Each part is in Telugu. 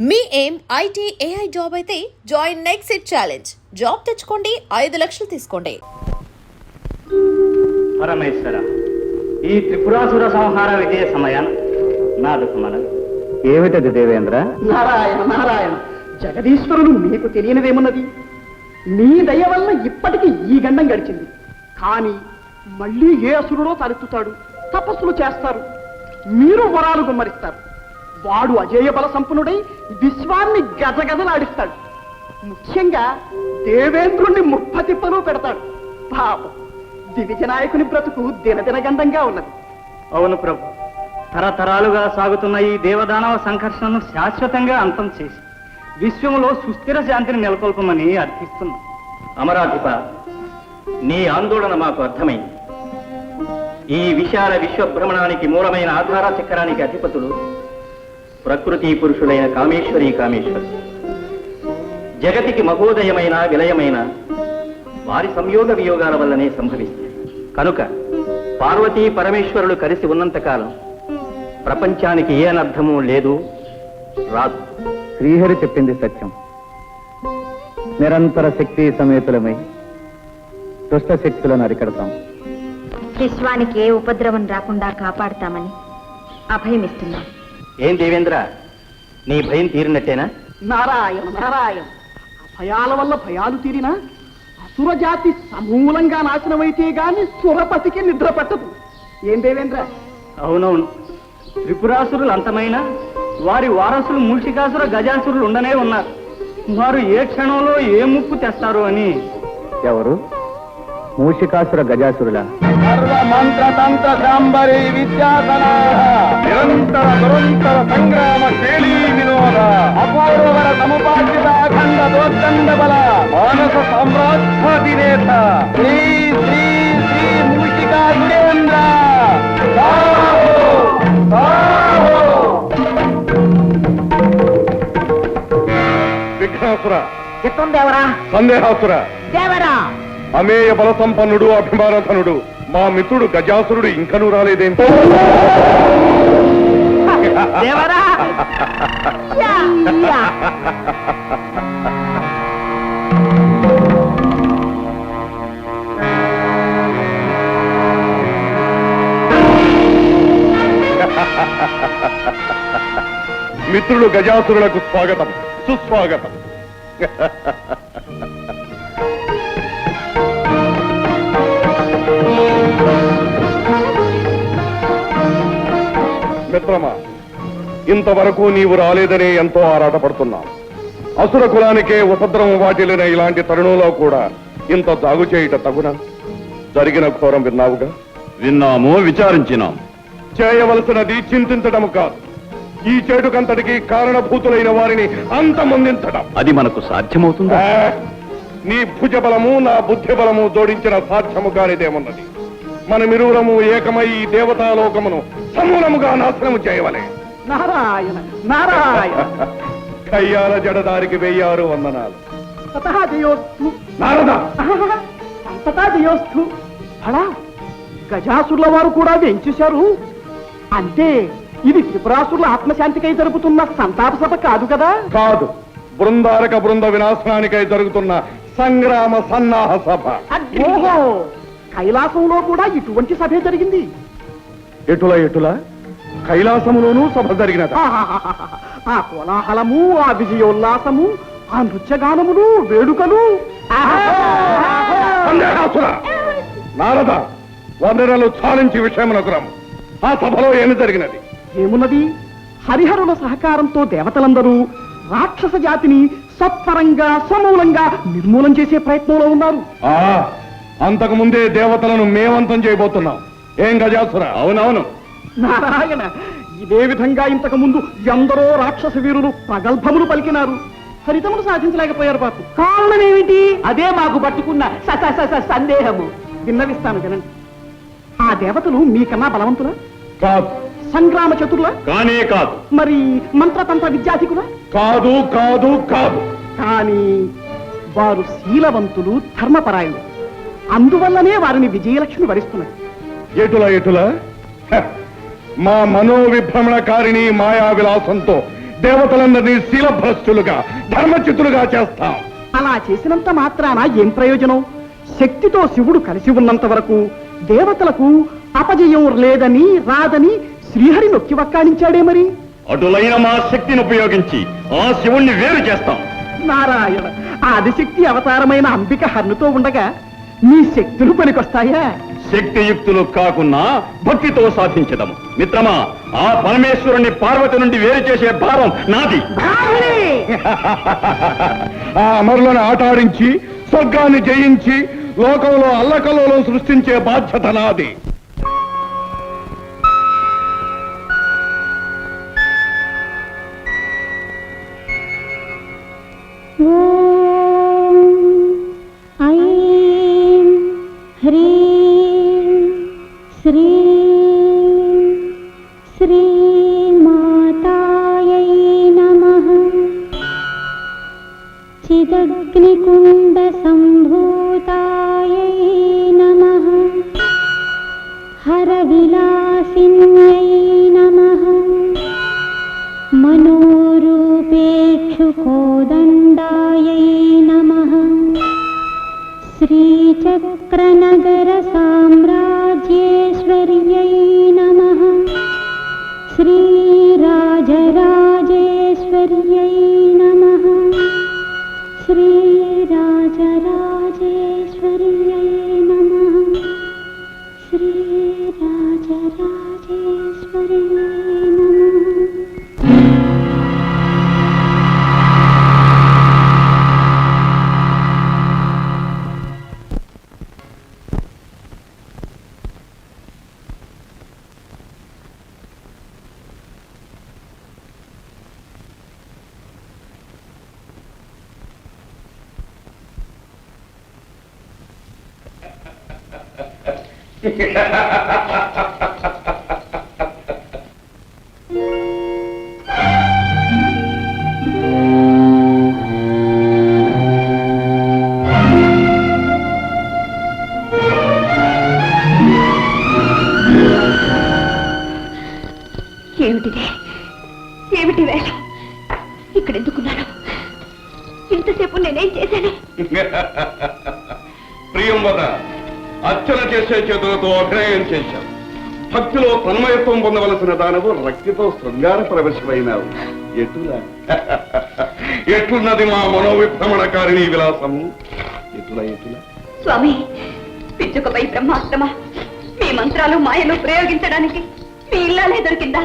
మీ ఏం ఐటీ ఏఐ జాబ్ అయితే join next it challenge. Job తెచ్చుకోండి, 5 లక్షలు తీసుకోండి. పరమేశ్వర, ఈ త్రిపురాసుర సంహార విజయ సమయాన నాదకు మనవి. ఏమిటది దేవేంద్ర? నారాయణ నారాయణ, జగదీశ్వరుడు మీకు తెలియనిదేమున్నది? మీ దయ వల్ల ఇప్పటికీ ఈ గండం గడిచింది. కానీ మళ్ళీ ఏ అసురుడో తలెత్తుతాడు, తపస్సులు చేస్తారు, మీరు వరాలు గుమ్మరిస్తారు. వాడు అజేయ బల సంపన్నుడై విశ్వాన్ని గజగజలాడిస్తాడు. ముఖ్యంగా దేవేంద్రుణ్ణి ముప్పతిప్పలు పెడతాడు. పాపం దివిజనాయకుని బ్రతుకు దినదినగండంగా ఉన్నది. అవును ప్రభు, తరతరాలుగా సాగుతున్న ఈ దేవదానవ సంఘర్షణను శాశ్వతంగా అంతం చేసి విశ్వంలో సుస్థిర శాంతిని నెలకొల్పమని అర్థిస్తున్నాం. అమరాధిప, నీ ఆందోళన మాకు అర్థమైంది. ఈ విశాల విశ్వభ్రమణానికి మూలమైన ఆధార చక్రానికి అధిపతులు ప్రకృతి పురుషులైన కామేశ్వరి కామేశ్వరు. జగతికి మహోదయమైన విలయమైన వారి సంయోగ వియోగాల వల్లనే సంభవిస్తాయి. కనుక పార్వతీ పరమేశ్వరులు కలిసి ఉన్నంతకాలం ప్రపంచానికి ఏ అనర్థమూ లేదు, రాదు. శ్రీహరి చెప్పింది సత్యం. నిరంతర శక్తి సమేతులమై దుష్ట శక్తులను అరికడతాం. విశ్వానికి ఏ ఉపద్రవం రాకుండా కాపాడుతామని అభయమిస్తున్నాం. ఏం దేవేంద్ర, నీ భయం తీరినట్టేనా? నారాయణ నారాయణ, భయాల వల్ల భయాలు తీరినా అసురజాతి సమూలంగా నాశనమైతే గాని సురపతికి నిద్ర పట్టదు. ఏం దేవేంద్ర? అవునవును, త్రిపురాసురులు అంతమైన వారి వారసులు మూషికాసుర గజాసురులు ఉండనే ఉన్నారు. వారు ఏ క్షణంలో ఏ ముప్పు తెస్తారు అని. ఎవరు? మూషికాసుర గజాసురుల? మంత్రతంత్ర శాంబరి విద్యాధన నిరంతర దురంతర సంగ్రామ శైలీ వినోద అపూర్వర సముపార్జిత అఖండ దోర్దండ బల మానస సామ్రాజ్యాధినేత శ్రీ శ్రీ శ్రీ మూషికాసురేంద్ర. విఘ్నాసుర, చిత్తందేవరా, సందేహాసుర, దేవరా, అమేయ బల సంపన్నుడు, అభిమానధనుడు మా మిత్రుడు గజాసురుడు ఇంకనూ రాలేదేంటి? దేవరా. యా, యా. మిత్రుడు గజాసురులకు స్వాగతం, సుస్వాగతం. మిత్రమా, ఇంతవరకు నీవు రాలేదనే ఎంతో ఆరాటపడుతున్నాం. అసుర కులానికే ఉపద్రవం వాటిల్లిన ఇలాంటి తరుణంలో కూడా ఇంత జాగు చేయుట తగున? జరిగిన ఘోరం విన్నావుగా? విన్నాము, విచారించినాం. చేయవలసినది చింతించడం కాదు, ఈ చెడుకంతటికి కారణభూతులైన వారిని అంతమొందించడం. అది మనకు సాధ్యమవుతుందా? నీ భుజబలము నా బుద్ధి బలము జోడించిన సాధ్యము కానిదేమున్నది. మనమిరువురము ఏకమై ఈ దేవతాలోకమును సమూలముగా నాశనము చేయవలే. నారాయణ నారాయణ. కయ్యాల జడదారికి 1000 వందనాలు. తతః జయోస్తు. నారద, అంతటా జయోస్తు. ఫలా గజాసురుల వారు కూడా వెంచేశారు. అంటే ఇది త్రిపురాసురుల ఆత్మశాంతికై జరుపుతున్న సంతాప సభ కాదు కదా? కాదు, బృందారక బృంద వినాశనానికై జరుగుతున్న సంగ్రామ సన్నాహ సభ. ఓహో, కైలాసంలో కూడా ఇటువంటి సభే జరిగింది. ఎటుల ఎటుల కైలాసములోనూ సభ జరిగినది. ఆ కోలాహలము, ఆ విజయోల్లాసము, ఆ నృత్యగానములు, వేడుకలు. సందేహాసుర, నారద, వందనలు చాలించి విషయమునకు రమ్ము. ఆ సభలో ఏమి జరిగినది? ఏమున్నది? హరిహరుల సహకారంతో దేవతలందరూ రాక్షస జాతిని సత్వరంగా సమూలంగా నిర్మూలం చేసే ప్రయత్నంలో ఉన్నారు. అంతకు ముందే దేవతలను మేమంతం చేయబోతున్నాం. ఏం గజాసుర? అవునవును. నారాయణ, ఇదే విధంగా ఇంతకు ముందు ఎందరో రాక్షస వీరులు ప్రగల్భములు పలికినారు, ఫలితములు సాధించలేకపోయారు. పాప కారణం ఏమిటి? అదే మాకు పట్టుకున్న సందేహము. విన్నవిస్తాను వినండి. ఆ దేవతలు మీకన్నా బలవంతులా? కాదు. సంగ్రామ చతుర్లా? కానే కాదు. మరి మంత్రతంత్ర విద్యాధికులా? కాదు కాదు కాదు. కానీ వారు శీలవంతులు, ధర్మపరాయణులు. అందువల్లనే వారిని విజయలక్ష్మి వరిస్తున్నారు. ఎటుల ఎటుల మా మనోవిభ్రమణకారిణి మాయా విలాసంతో దేవతలందరినీ శీలభ్రష్టులుగా ధర్మచ్యుతులుగా చేస్తాం. అలా చేసినంత మాత్రాన ఏం ప్రయోజనం? శక్తితో శివుడు కలిసి ఉన్నంత వరకు దేవతలకు అపజయం లేదని రాదని శ్రీహరి నొక్కి వక్కాణించాడే మరి. అటులైన మా శక్తిని ఉపయోగించి ఆ శివుణ్ణి వేరు చేస్తాం. నారాయణ, ఆదిశక్తి అవతారమైన అంబిక హన్నుతో ఉండగా నీ శక్తులు పనికొస్తాయా? శక్తియుక్తులు కాకున్నా భక్తితో సాధించదము. మిత్రమా, ఆ పరమేశ్వరుణ్ణి పార్వతి నుండి వేరు చేసే భారం నాది. ఆ అమరులను ఆటాడించి స్వర్గాన్ని జయించి లోకంలో అల్లకల్లోలం సృష్టించే బాధ్యత నాది. ఐం హ్రీం శ్రీం శ్రీమాతాయై నమః. చిదగ్నికుండ సంభూతాయై నమః. హరవిలాసిన్యై నమః. మనోరూపేక్షుకోదండాయై నమః. శ్రీచక్రనగర సామ్రాజ్యేశ్వర్యై నమః. శ్రీరాజరాజేశ్వర్యై నమః. శ్రీరాజరాజేశ్వర్యై నమః. శ్రీరాజరాజేశ్వర్యై నమః. ఏమిటిదే? ఏమిటి వేషం? ఇక్కడ ఎందుకున్నాను? ఇంతసేపు నేనేం చేశాను? ప్రియంవద, అర్చన చేసే చేతులతో అభినయం చేశావు. భక్తిలో తన్మయత్వం పొందవలసిన దానవు రక్తితో శృంగార ప్రవేశమైనావు. ఎటులా ఎట్లున్నది మా మనోవిభ్రమణకారిణీ విలాసము? ఎటులా ఎటులా? స్వామి, పిచ్చుకపై బ్రహ్మాస్త్రమా? మీ మంత్రాలు మాయలు ప్రయోగించడానికి మీ ఇల్లాలే దొరికిందా?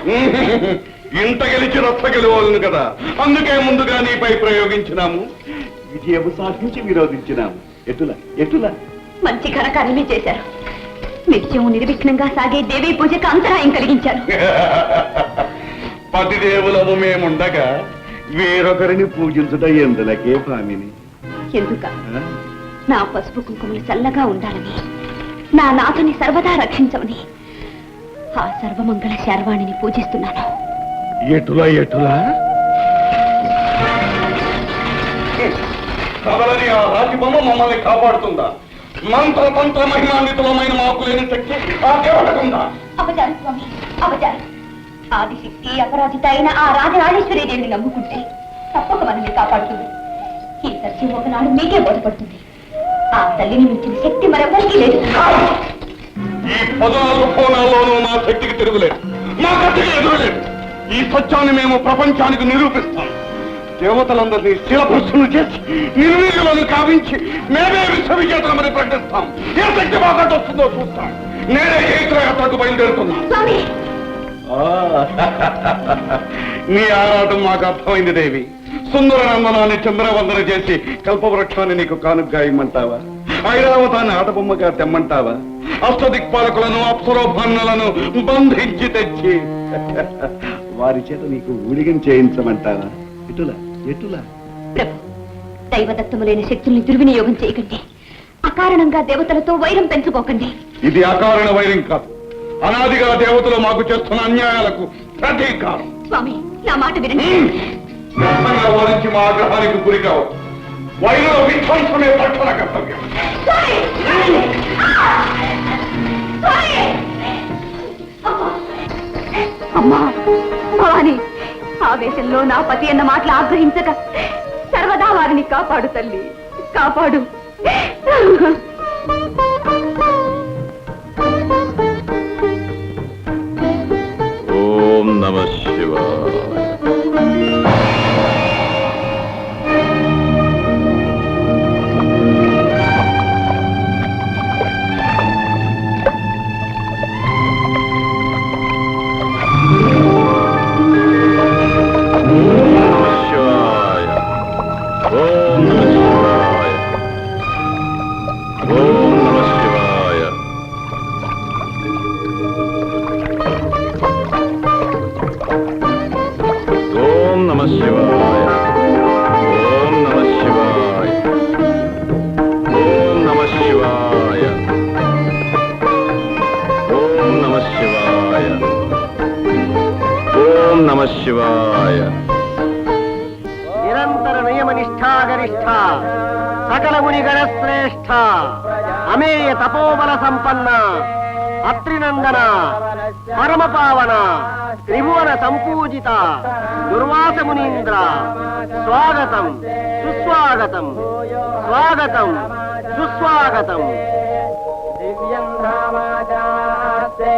ఇంత గెలిచి రచ్చ గెలవాలను కదా, అందుకే ముందుగా నీపై ప్రయోగించినాము. విజయము సాధించి విరోధించినాము. ఎటులా ఎటులా? మంచి ఘనకార్యమే చేశారు. నిత్యం నిర్విఘ్నంగా సాగే దేవీ పూజకు అంతరాయం కలిగించారు. పతిదేవులము మేముండగా వేరొకరిని పూజించుట ఎందులకే భామిని? ఎందుక? నా పసుపు కుంకుమలు చల్లగా ఉండాలని, నా నాథుని సర్వదా రక్షించమని ఆ సర్వమంగళ శర్వాణిని పూజిస్తున్నాను. ఎటులా ఎటులా? కదలని ఆ రాజబొమ్మ మమ్మల్ని కాపాడుతుందా? మంత్రతంత్ర మహిమాన్వితమైన మాకు లేని శక్తి ఆ కేవలకుందా? అపచారం స్వామి, అపచారం. ఆదిశక్తి అపరాజిత అయిన ఆ రాజరాజేశ్వరి దేవిని నమ్ముకుంటే తప్పక మనల్ని కాపాడుతుంది. ఈ సత్యం ఒకనాడు మీకే బోధపడుతుంది. ఆ తల్లిని మించిన శక్తి మరెవరికీ లేదు. ఈ 14 కోణాల్లోనూ మా శక్తికి తిరుగులేదు, మా గట్టికి ఎదురులేదు. ఈ సత్యాన్ని మేము ప్రపంచానికి నిరూపిస్తాం. దేవతలందరినీ శిలభ్రష్టులు చేసి నిర్వీర్యులను కావించి మేమే విశ్వవిజేతలమని ప్రకటిస్తాం. ఏ శక్తి మాకంటే వస్తుందో చూస్తాం. నేనే ఏకయాత్రకు బయలుదేరుతున్నాం. నీ ఆరాటం మాకు అర్థమైంది దేవి. సుందర నందనాన్ని చంద్రవందన చేసి కల్పవృక్షాన్ని నీకు కానుగ్గా ఇమ్మంటావా? ఐరావతాన్ని ఆటబొమ్మగా తెమ్మంటావా? అష్టదిక్పాలకులను అప్సరోభాన్నులను బంధించి తెచ్చి వారి చేత నీకు ఊడిగం చేయించమంటావా? ఎటులా ఎటులా? ప్రభు, దైవదత్తములైన శక్తుల్ని దుర్వినియోగం చేయకండి. అకారణంగా దేవతలతో వైరం పెంచుకోకండి. ఇది అకారణ వైరం కాదు, అనాదిగా దేవతలు మాకు చేస్తున్న అన్యాయాలకు ప్రతీకారం. స్వామి, నా మాట వినండి. వ్యర్థంగా వారించి మా ఆగ్రహానికి గురి కావచ్చు. వైర విధ్వంసమే తక్షణ కర్తవ్యం. అమ్మా భవాని, ఆవేశంలో నా పతి అన్న మాటలు ఆగ్రహించక సర్వదా వారిని కాపాడు తల్లి, కాపాడు. ఓం నమః శివాయ. శివాయ. నిరంతర నియమ నిష్ఠాగరిష్ఠ సకల ముని గణశ్రేష్ఠ అమేయ తపోబల సంపన్న అత్రినందన పరమ పావన త్రిభువన సంపూజిత దుర్వాస మునీంద్ర స్వాగతం సుస్వాగతం స్వాగతం సుస్వాగతం. దివ్యం రామాచాస్తే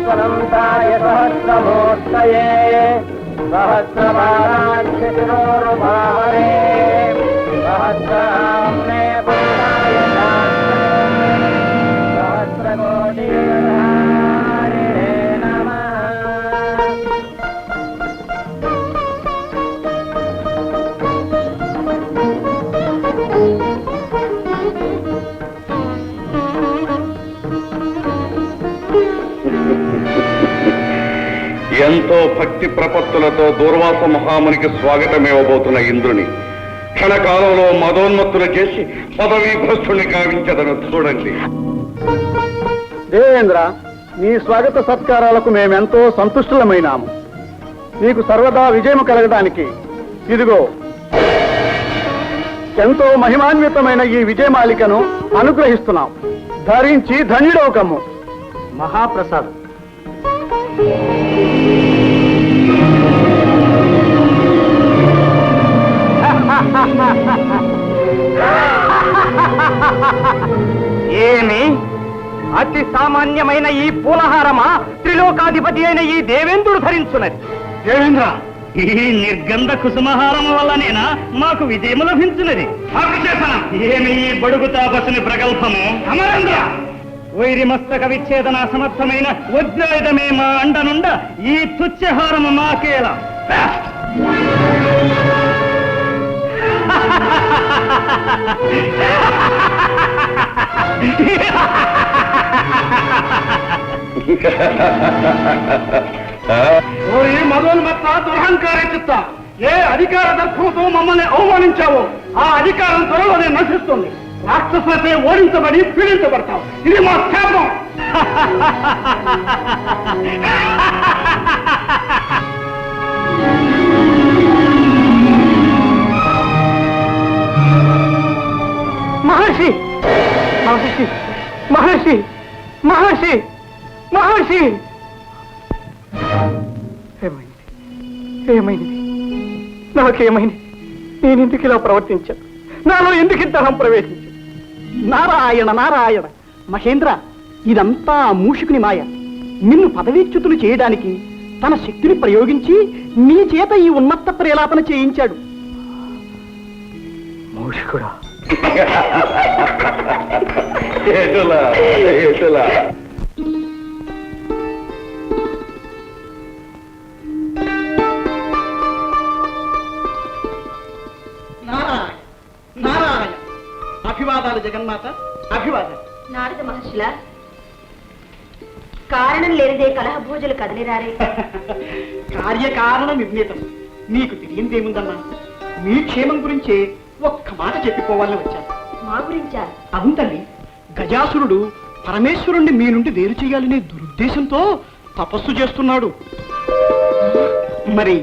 స్వరంతాయ సహస్రమూర్తయే సహస్రపాదాక్షిరోరుభావరే సహస్రామ్నే పురుషాయ సహస్రకోటిధారిణే నమః. ఎంతో భక్తి ప్రపత్తులతో దూర్వాస మహామునికి స్వాగతమివ్వబోతున్న ఇంద్రుని క్షణకాలంలో మదోన్మత్తులు చేసి పదవీ భ్రష్టుని కావించదను చూడండి. దేవేంద్ర, నీ స్వాగత సత్కారాలకు మేమెంతో సంతుష్టులమైనాము. నీకు సర్వదా విజయం కలగడానికి ఇదిగో ఎంతో మహిమాన్వితమైన ఈ విజయమాలికను అనుగ్రహిస్తున్నాం. ధరించి ధన్యుడోకము. మహాప్రసాదం. ఏమి అతి సామాన్యమైన ఈ పూలహారమా త్రిలోకాధిపతి అయిన ఈ దేవేంద్రుడు ధరించున్నది? దేవేంద్ర, ఈ నిర్గంధ కుసుమహారం వల్లనేనా మాకు విజయము లభించున్నది? ఏమి ఈ బడుగు తాపసుని ప్రగల్భము? అమరేంద్ర, వైరి మస్తక విచ్ఛేదన సమర్థమైన వజ్రాయుధమే మా అండనుండ ఈ తుచ్చహారము మాకేలా. మదోన్మత్త దురహంకార చిత్త, ఏ అధికార దర్భంతో మమ్మల్ని అవమానించావో ఆ అధికారం త్వరలోనే నశిస్తుంది. రాక్షసులచే ఓడించబడి పీడించబడతాం. ఇది మా శాపం. మహర్షి మహర్షి మహర్షి మహర్షి మహర్షి, ఏమైంది? ఏమైంది? నాకేమైంది? నేనెందుకు ఇలా ప్రవర్తించాను? నాలో ఎందుకు ఇంతహం ప్రవేశించాను? నారాయణ నారాయణ. మహేంద్ర, ఇదంతా మూషికుని మాయ. నిన్ను పదవీచ్యుతులు చేయడానికి తన శక్తిని ప్రయోగించి నీ చేత ఈ ఉన్మత్త ప్రేలాపన చేయించాడు. మూషికుడా? నారాయణ నారాయణ. అభివాదాలు జగన్మాత, అభివాదాలు. నారద మహర్షుల కారణం లేనిదే కలహ భోజులు కదిలిరారే. కార్యకారణ నిర్ణీతం. నీకు తెలియందేముందమ్మా? మీ క్షేమం గురించే ఒక్క మాట చెప్పిపోవాలని వచ్చాను. మా గురించా? అవును తల్లి, గజాసురుడు పరమేశ్వరుణ్ణి మీ నుండి వేరు చేయాలనే దురుద్దేశంతో తపస్సు చేస్తున్నాడు. మరి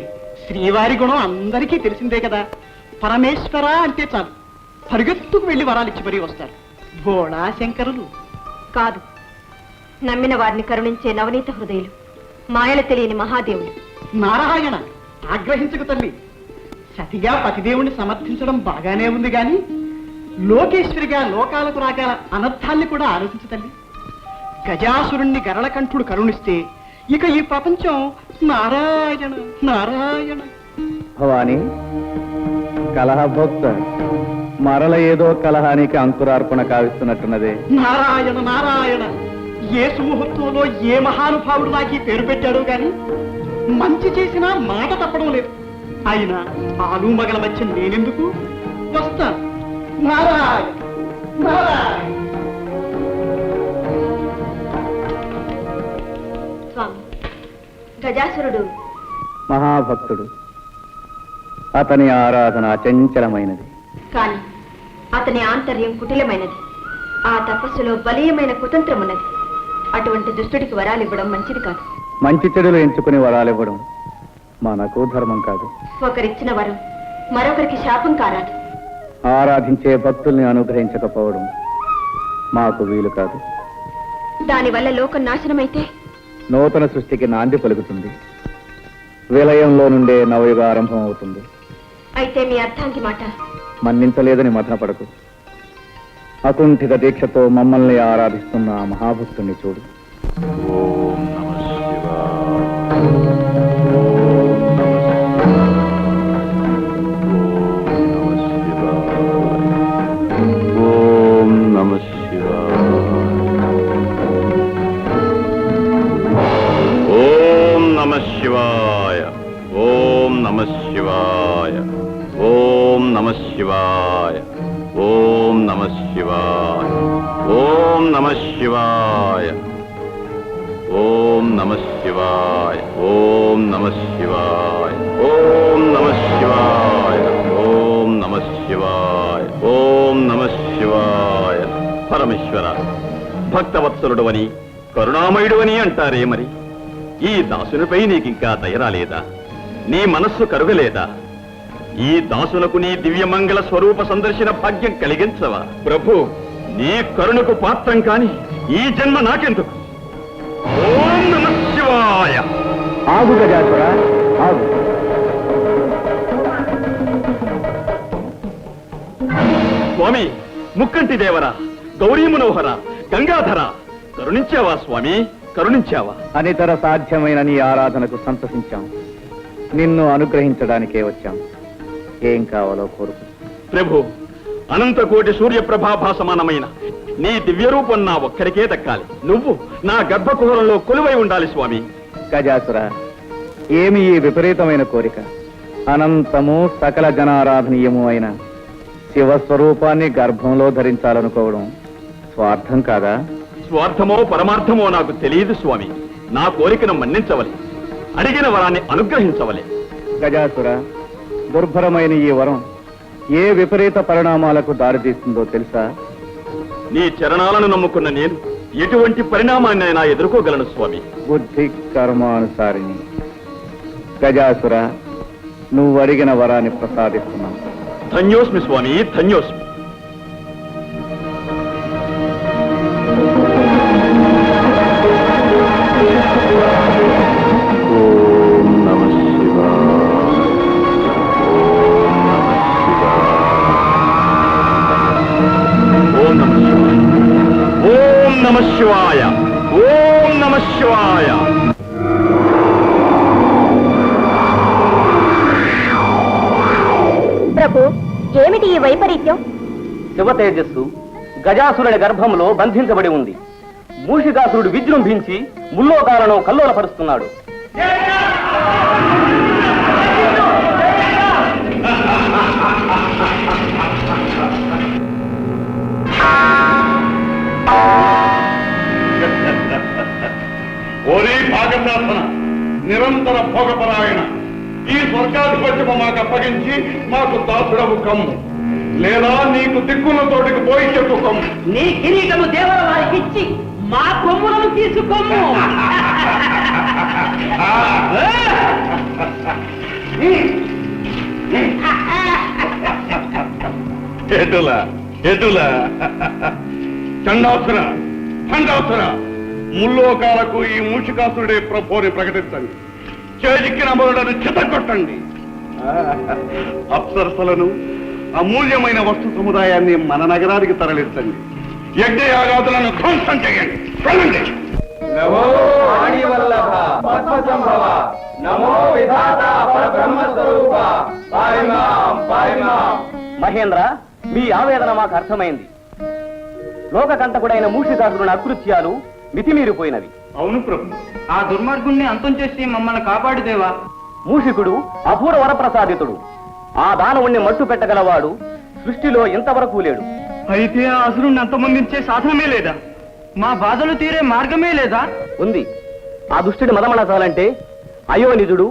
శ్రీవారి గుణం అందరికీ తెలిసిందే కదా. పరమేశ్వర అంటే చాలు పరిగెత్తుకు వెళ్ళి వరాలిచ్చి మరీ వస్తారు. భోళా శంకరులు కాదు, నమ్మిన వారిని కరుణించే నవనీత హృదయులు, మాయలు తెలియని మహాదేవులు. నారాయణ, ఆగ్రహించకు తల్లి. సతిగా పతిదేవుణ్ణి సమర్థించడం బాగానే ఉంది గాని లోకేశ్వరిగా లోకాలకు రాగల అనర్థాల్ని కూడా ఆలోచించు తల్లి. గజాసురుణ్ణి గరళకంఠుడు కరుణిస్తే ఇక ఈ ప్రపంచం నారాయణ నారాయణ. భవాని, కలహభోక్త మరల ఏదో కలహానికి అంకురార్పణ కావిస్తున్నట్టున్నదే. నారాయణ నారాయణ, ఏ సుముహూర్తంలో ఏ మహానుభావుడు నాకు ఈ పేరు పెట్టాడో గాని మంచి చేసినా మాట తప్పడం లేదు. అయినా ఆలు మగల మధ్య నేనెందుకు వస్తాను. నారాయణ నారాయణ. స్వామి, గజాసురుడు మహాభక్తుడు. అతని ఆరాధన అచంచలమైనది. కాని అతని ఆంతర్యం కుటిలమైనది. ఆ తపస్సులో బలీయమైన కుతంత్రం ఉన్నది. అటువంటి దుష్టుడికి వరాలివ్వడం మంచిది కాదు. మంచి చెడులు ఎంచుకుని వరాలివ్వడం మనకు ధర్మం కాదు. ఒకరిచ్చిన వరం మరొకరికి శాపం కారాదు. ఆరాధించే భక్తుల్ని అనుగ్రహించకపోవడం మాకు వీలు కాదు. దానివల్ల లోకం నాశనమైతే నూతన సృష్టికి నాంది పలుకుతుంది. విలయంలో నుండే నవయుగ ఆరంభం అవుతుంది. అయితే మీ అర్థానికి మాట మన్నించలేదని మథనపడకు. అకుంఠిత దీక్షతో మమ్మల్ని ఆరాధిస్తున్న ఆ మహాభక్తుణ్ణి చూడు. ఓం నమః శివాయ. ఓం నమః శివాయ. ఓం నమః శివాయ. ఓం నమః శివాయ. ఓం నమః శివాయ. ఓం నమః శివాయ. ఓం నమః శివాయ. ఓం నమః శివాయ. ఓం నమః శివాయ. ఓం నమః శివాయ. ఓం నమః శివాయ. ఓం నమః శివాయ. పరమేశ్వర, భక్తవత్సలుడు అని కరుణామయుడు అని అంటారే, మరి ఈ దాసునిపై నీకింకా దయరాలేదా? నీ మనస్సు కరుగలేదా? ఈ దాసులకు నీ దివ్యమంగళ స్వరూప సందర్శన భాగ్యం కలిగించవా? ప్రభు, నీ కరుణకు పాత్రం కాని ఈ జన్మ నాకెందుకు? ఓం నమః శివాయ. ఆగు గజాసుర, ఆగు. స్వామి, ముక్కంటి దేవరా, గౌరీ మనోహర, గంగాధర, కరుణించావా స్వామి, కరుణించావా? అనితర సాధ్యమైన నీ ఆరాధనకు సంతసించాం. నిన్ను అనుగ్రహించడానికే వచ్చాం. ఏం కావాలో కోరుకు. ప్రభు, అనంత కోటి సూర్యప్రభాభా సమానమైన నీ దివ్య రూపం నా ఒక్కడికే దక్కాలి. నువ్వు నా గర్భకుహరంలో కొలువై ఉండాలి స్వామి. గజాసుర, ఏమి ఈ విపరీతమైన కోరిక? అనంతము సకల జనారాధనీయము అయిన శివస్వరూపాన్ని గర్భంలో ధరించాలనుకోవడం స్వార్థం కాదా? స్వార్థమో పరమార్థమో నాకు తెలియదు స్వామి. నా కోరికను మన్నించవలే, అడిగిన వరాన్ని అనుగ్రహించవలే. గజాసుర, దుర్భరమైన ఈ వరం ఏ విపరీత పరిణామాలకు దారితీస్తుందో తెలుసా? నీ చరణాలను నమ్ముకున్న నేను ఎటువంటి పరిణామాన్నైనా ఎదుర్కోగలను స్వామి. బుద్ధి కర్మానుసారిని. గజాసుర, నువ్వు అడిగిన వరాన్ని ప్రసాదిస్తున్నాను. ధన్యోస్మి స్వామి, ధన్యోస్మి. ఓం నమః శివాయ. ఓం నమః శివాయ. ఓం నమః శివాయ. ఓం నమః శివాయ. ప్రభు, ఏమిటి ఈ వైపరీత్యం? శివ తేజస్సు గజాసురుని గర్భంలో బంధించబడి ఉంది. మూషికాసురుడు విజృంభించి ముల్లోకాలను కల్లోలపరుస్తున్నాడు. ఓరే భాగశాసన, నిరంతర భోగపరాయణ, ఈ స్వర్గాధిపత్యము మాకు అప్పగించి మాకు దాసుడవు కమ్ము, లేదా నీకు దిక్కున్న తోటికి పోయి చెప్పు కమ్ము. నీ కిరీటము దేవర వారికి ఇచ్చి మా కొమ్ములను తీసుకోము. ఎటులా ఎటులా చండాసుర చండాసుర ముల్లోకాలకు ఈ మూషికాసురుడే ప్రభుని ప్రకటించండి. చేజిక్కిన మొదలను చితగొట్టండి. అప్సరసలను అమూల్యమైన వస్తు సముదాయాన్ని మన నగరానికి తరలించండి. యజ్ఞయాగాదులను ధ్వంసం చేయండి. వెళ్ళండి. నమో ఆడివల్లభ పద్మసంభవ నమో విధాత పరబ్రహ్మ స్వరూప పారిమాం పారిమాం. మహేంద్ర, మీ ఆవేదన మాకు అర్థమైంది. లోకకంటకుడైన మూషికాసురుని అకృత్యాలు మితిమీరిపోయినవి. అవును ప్రభు, ఆ దుర్మార్గుణ్ణి అంతం చేసి మమ్మల్ని కాపాడుదేవా. మూషికుడు అపూర్వ వరప్రసాదితుడు. ఆ దానవుణ్ణి మట్టు పెట్టగలవాడు సృష్టిలో ఇంతవరకు లేడు. అయితే ఆ అసురుణ్ణి అంతమొందించే సాధనమే లేదా? మా బాధలు తీరే మార్గమే లేదా? ఉంది. ఆ దుష్టుడి మదమనసాలంటే అయోనిజుడు,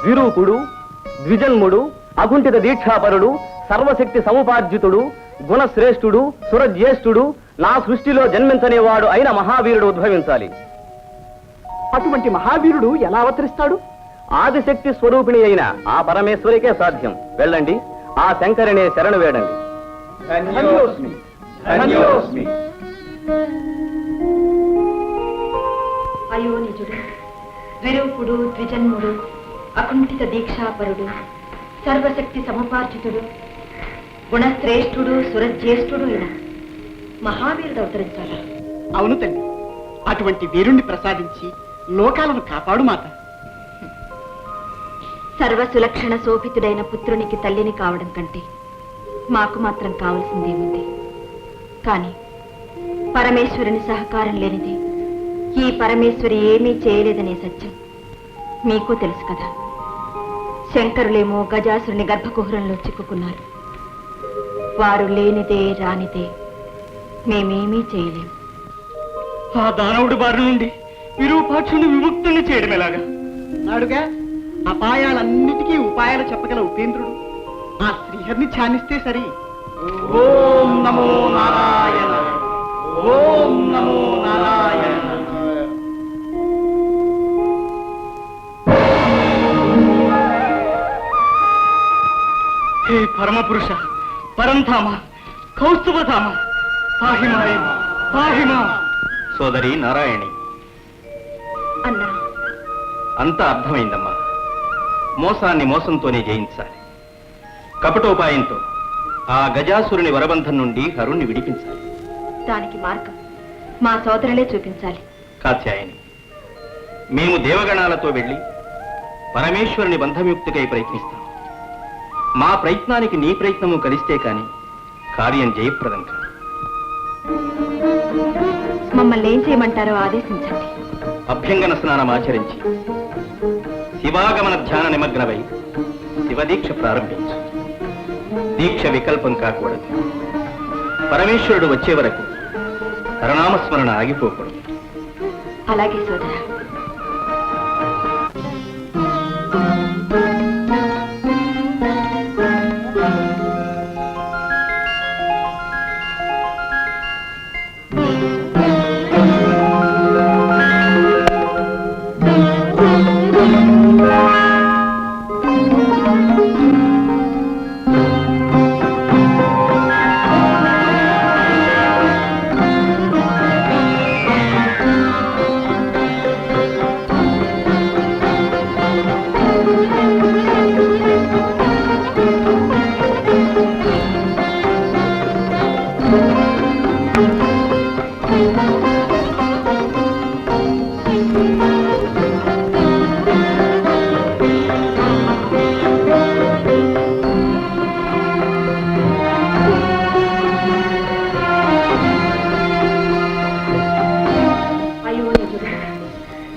విరూపుడు, ద్విజన్ముడు, అకుంఠిత దీక్షాపరుడు, సర్వశక్తి సముపార్జితుడు, గుణశ్రేష్ఠుడు, సురజ్యేష్ఠుడు, నా సృష్టిలో జన్మించనేవాడు అయిన మహావీరుడు ఉద్భవించాలి. అటువంటి మహావీరుడు ఎలా అవతరిస్తాడు? ఆదిశక్తి స్వరూపిణి అయిన ఆ పరమేశ్వరికే సాధ్యం. వెళ్ళండి, ఆ శంకరినే శరణు వేడండి. ధన్యోస్మి ధన్యోస్మి. అయోనిజుడు, విరూపుడు, ద్విజన్ముడు, అకుంఠిత దీక్షాపరుడు, సర్వశక్తి సముపార్జితుడు, గుణశ్రేష్ఠుడు, సురజ్యేష్ఠుడు అయిన మహావీరుడు అవతరించాలా? అవును తల్లి, అటువంటి వీరుణ్ణి ప్రసాదించి లోకాలను కాపాడు మాత. సర్వసులక్షణ శోభితుడైన పుత్రునికి తల్లిని కావడం కంటే మాకు మాత్రం కావలసిందేముంది? కానీ పరమేశ్వరుని సహకారం లేనిది ఈ పరమేశ్వరి ఏమీ చేయలేదనే సత్యం మీకు తెలుసు కదా. శంకరులేమో గజాసురుని గర్భకుహరంలో చిక్కుకున్నారు. వారు లేనిదే రానిదే మేమేమీ చేయలేము. ఆ దానవుడి బారి నుండి విరూపాక్షుని విముక్తుని చేయడం ఎలాగా? నాడుగా అపాయాలన్నిటికీ ఉపాయాలు చెప్పగల ఉపేంద్రుడు ఆ శ్రీహరిని ధ్యానిస్తే సరి. ఓం నమో నారాయణ, ఓం నమో నారాయణ. హే పరమపురుష, పరంధామ, కౌస్తుభధామ, పాహిమాయం పాహిమా. సోదరి నారాయణి, అన్నా, అంతా అర్థమైందమ్మా. మోసాన్ని మోసంతోనే జయించాలి. కపటోపాయంతో ఆ గజాసురుని వరబంధం నుండి హరుణ్ణి విడిపించాలి. దానికి మార్గం మా సోదరులే చూపించాలి. కాత్యాయని, మేము దేవగణాలతో వెళ్ళి పరమేశ్వరుని బంధముక్తికై ప్రయత్నిస్తాం. మా ప్రయత్నానికి నీ ప్రయత్నము కలిస్తే కాని కార్యం జయప్రదం కాదు. మమ్మల్ని ఏం చేయమంటారో ఆదేశించండి. అభ్యంగన స్నానం ఆచరించి శివాగమన ధ్యాన నిమగ్నమై శివదీక్ష ప్రారంభించు. దీక్ష వికల్పం కాకూడదు. పరమేశ్వరుడు వచ్చే వరకు హరనామస్మరణ ఆగిపోకూడదు. అలాగే సోదరా.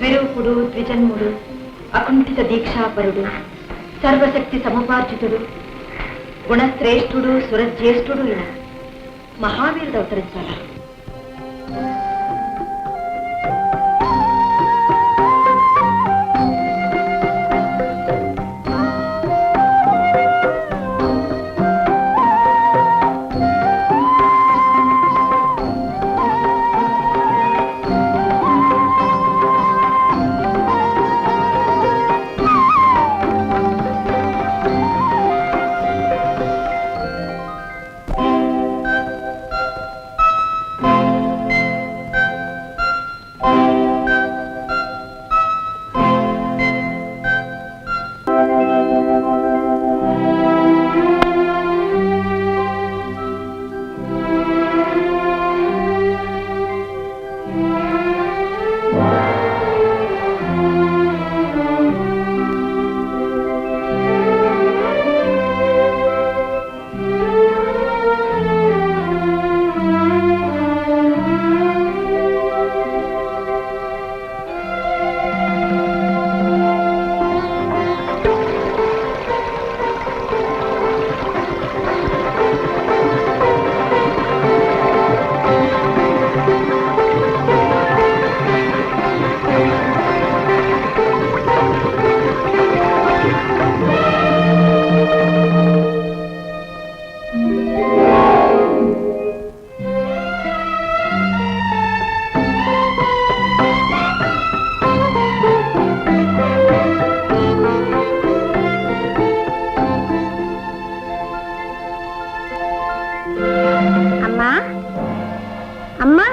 విరూపుడు, ద్విజన్ముడు, అకుంఠిత దీక్షాపరుడు, సర్వశక్తి సముపార్జితుడు, గుణశ్రేష్ఠుడు, సురజ్యేష్ఠుడు అయిన మహావీరుడు అవతరించాలా? అమ్మా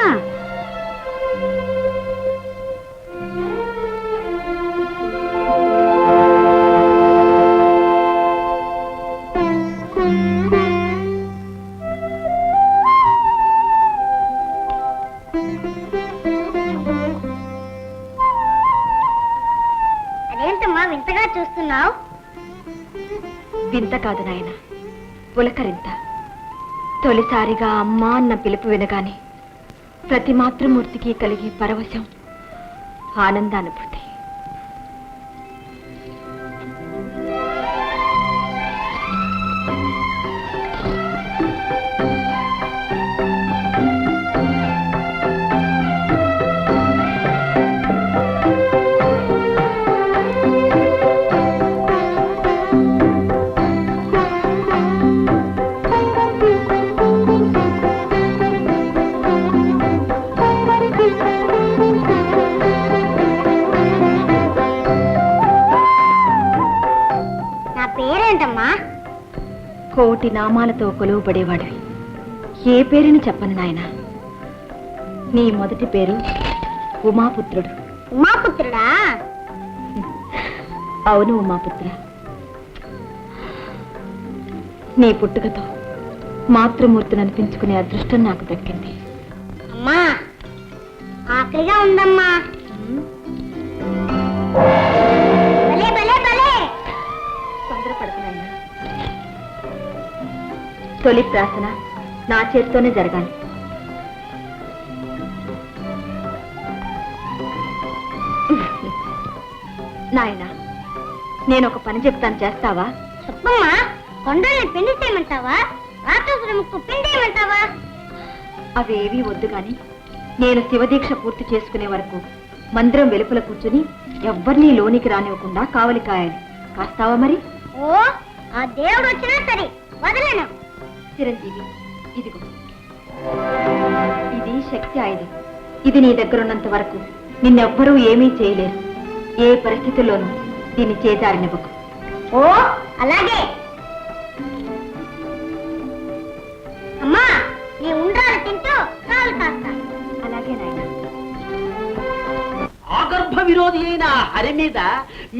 అదేంటమ్మా వింతగా చూస్తున్నావు? వింత కాదు నాయన, పులకరింత. తొలిసారిగా అమ్మా అన్న పిలుపు వినగానే ప్రతి మాతృమూర్తికి కలిగే పరవశం, ఆనందానుభూతి. పేరేంటమ్మా? కోటి నామాలతో కొలువుపడేవాడివి. ఏ పేరుని చెప్పను నాయన. నీ మొదటి పేరు ఉమాపుత్రుడు. ఉమాపుత్రుడా? అవును ఉమాపుత్ర. నీ పుట్టుకతో మాతృమూర్తిని అనిపించుకునే అదృష్టం నాకు దక్కింది. అమ్మా ఆకలిగా ఉందమ్మా. భలే భలే భలే. తొందరపడుతున్నాయినా. తొలి ప్రార్థన నా చేతితోనే జరగాలి. నాయన, నేను ఒక పని చెప్తాను, చేస్తావా? చెప్పమ్మా. కొండల్ని పిండి చేయమంటావా? రాక్షసుల ముక్కు పిండేయమంటావా? అవేవీ వద్దు గాని నేను శివదీక్ష పూర్తి చేసుకునే వరకు మందిరం వెలుపల కూర్చుని ఎవ్వరినీ లోనికి రానివ్వకుండా కావలి కాయాలి. కాస్తావా మరి? ఓ, ఆ దేవుడు వచ్చినా సరే వదలను. చిరంజీవి, ఇదిగో, ఇది శక్తి ఆయుధం. ఇది నీ దగ్గరున్నంత వరకు నిన్నెవ్వరూ ఏమీ చేయలేరు. ఏ పరిస్థితుల్లోనూ దీన్ని చేజారినివ్వకు. ఓ అలాగే. అమ్మా నీ ఉండ్రాలు తింటూ కాలు కాస్తాను. అలాగే నాయన. ఆగర్భ విరోధి అయిన హరి మీద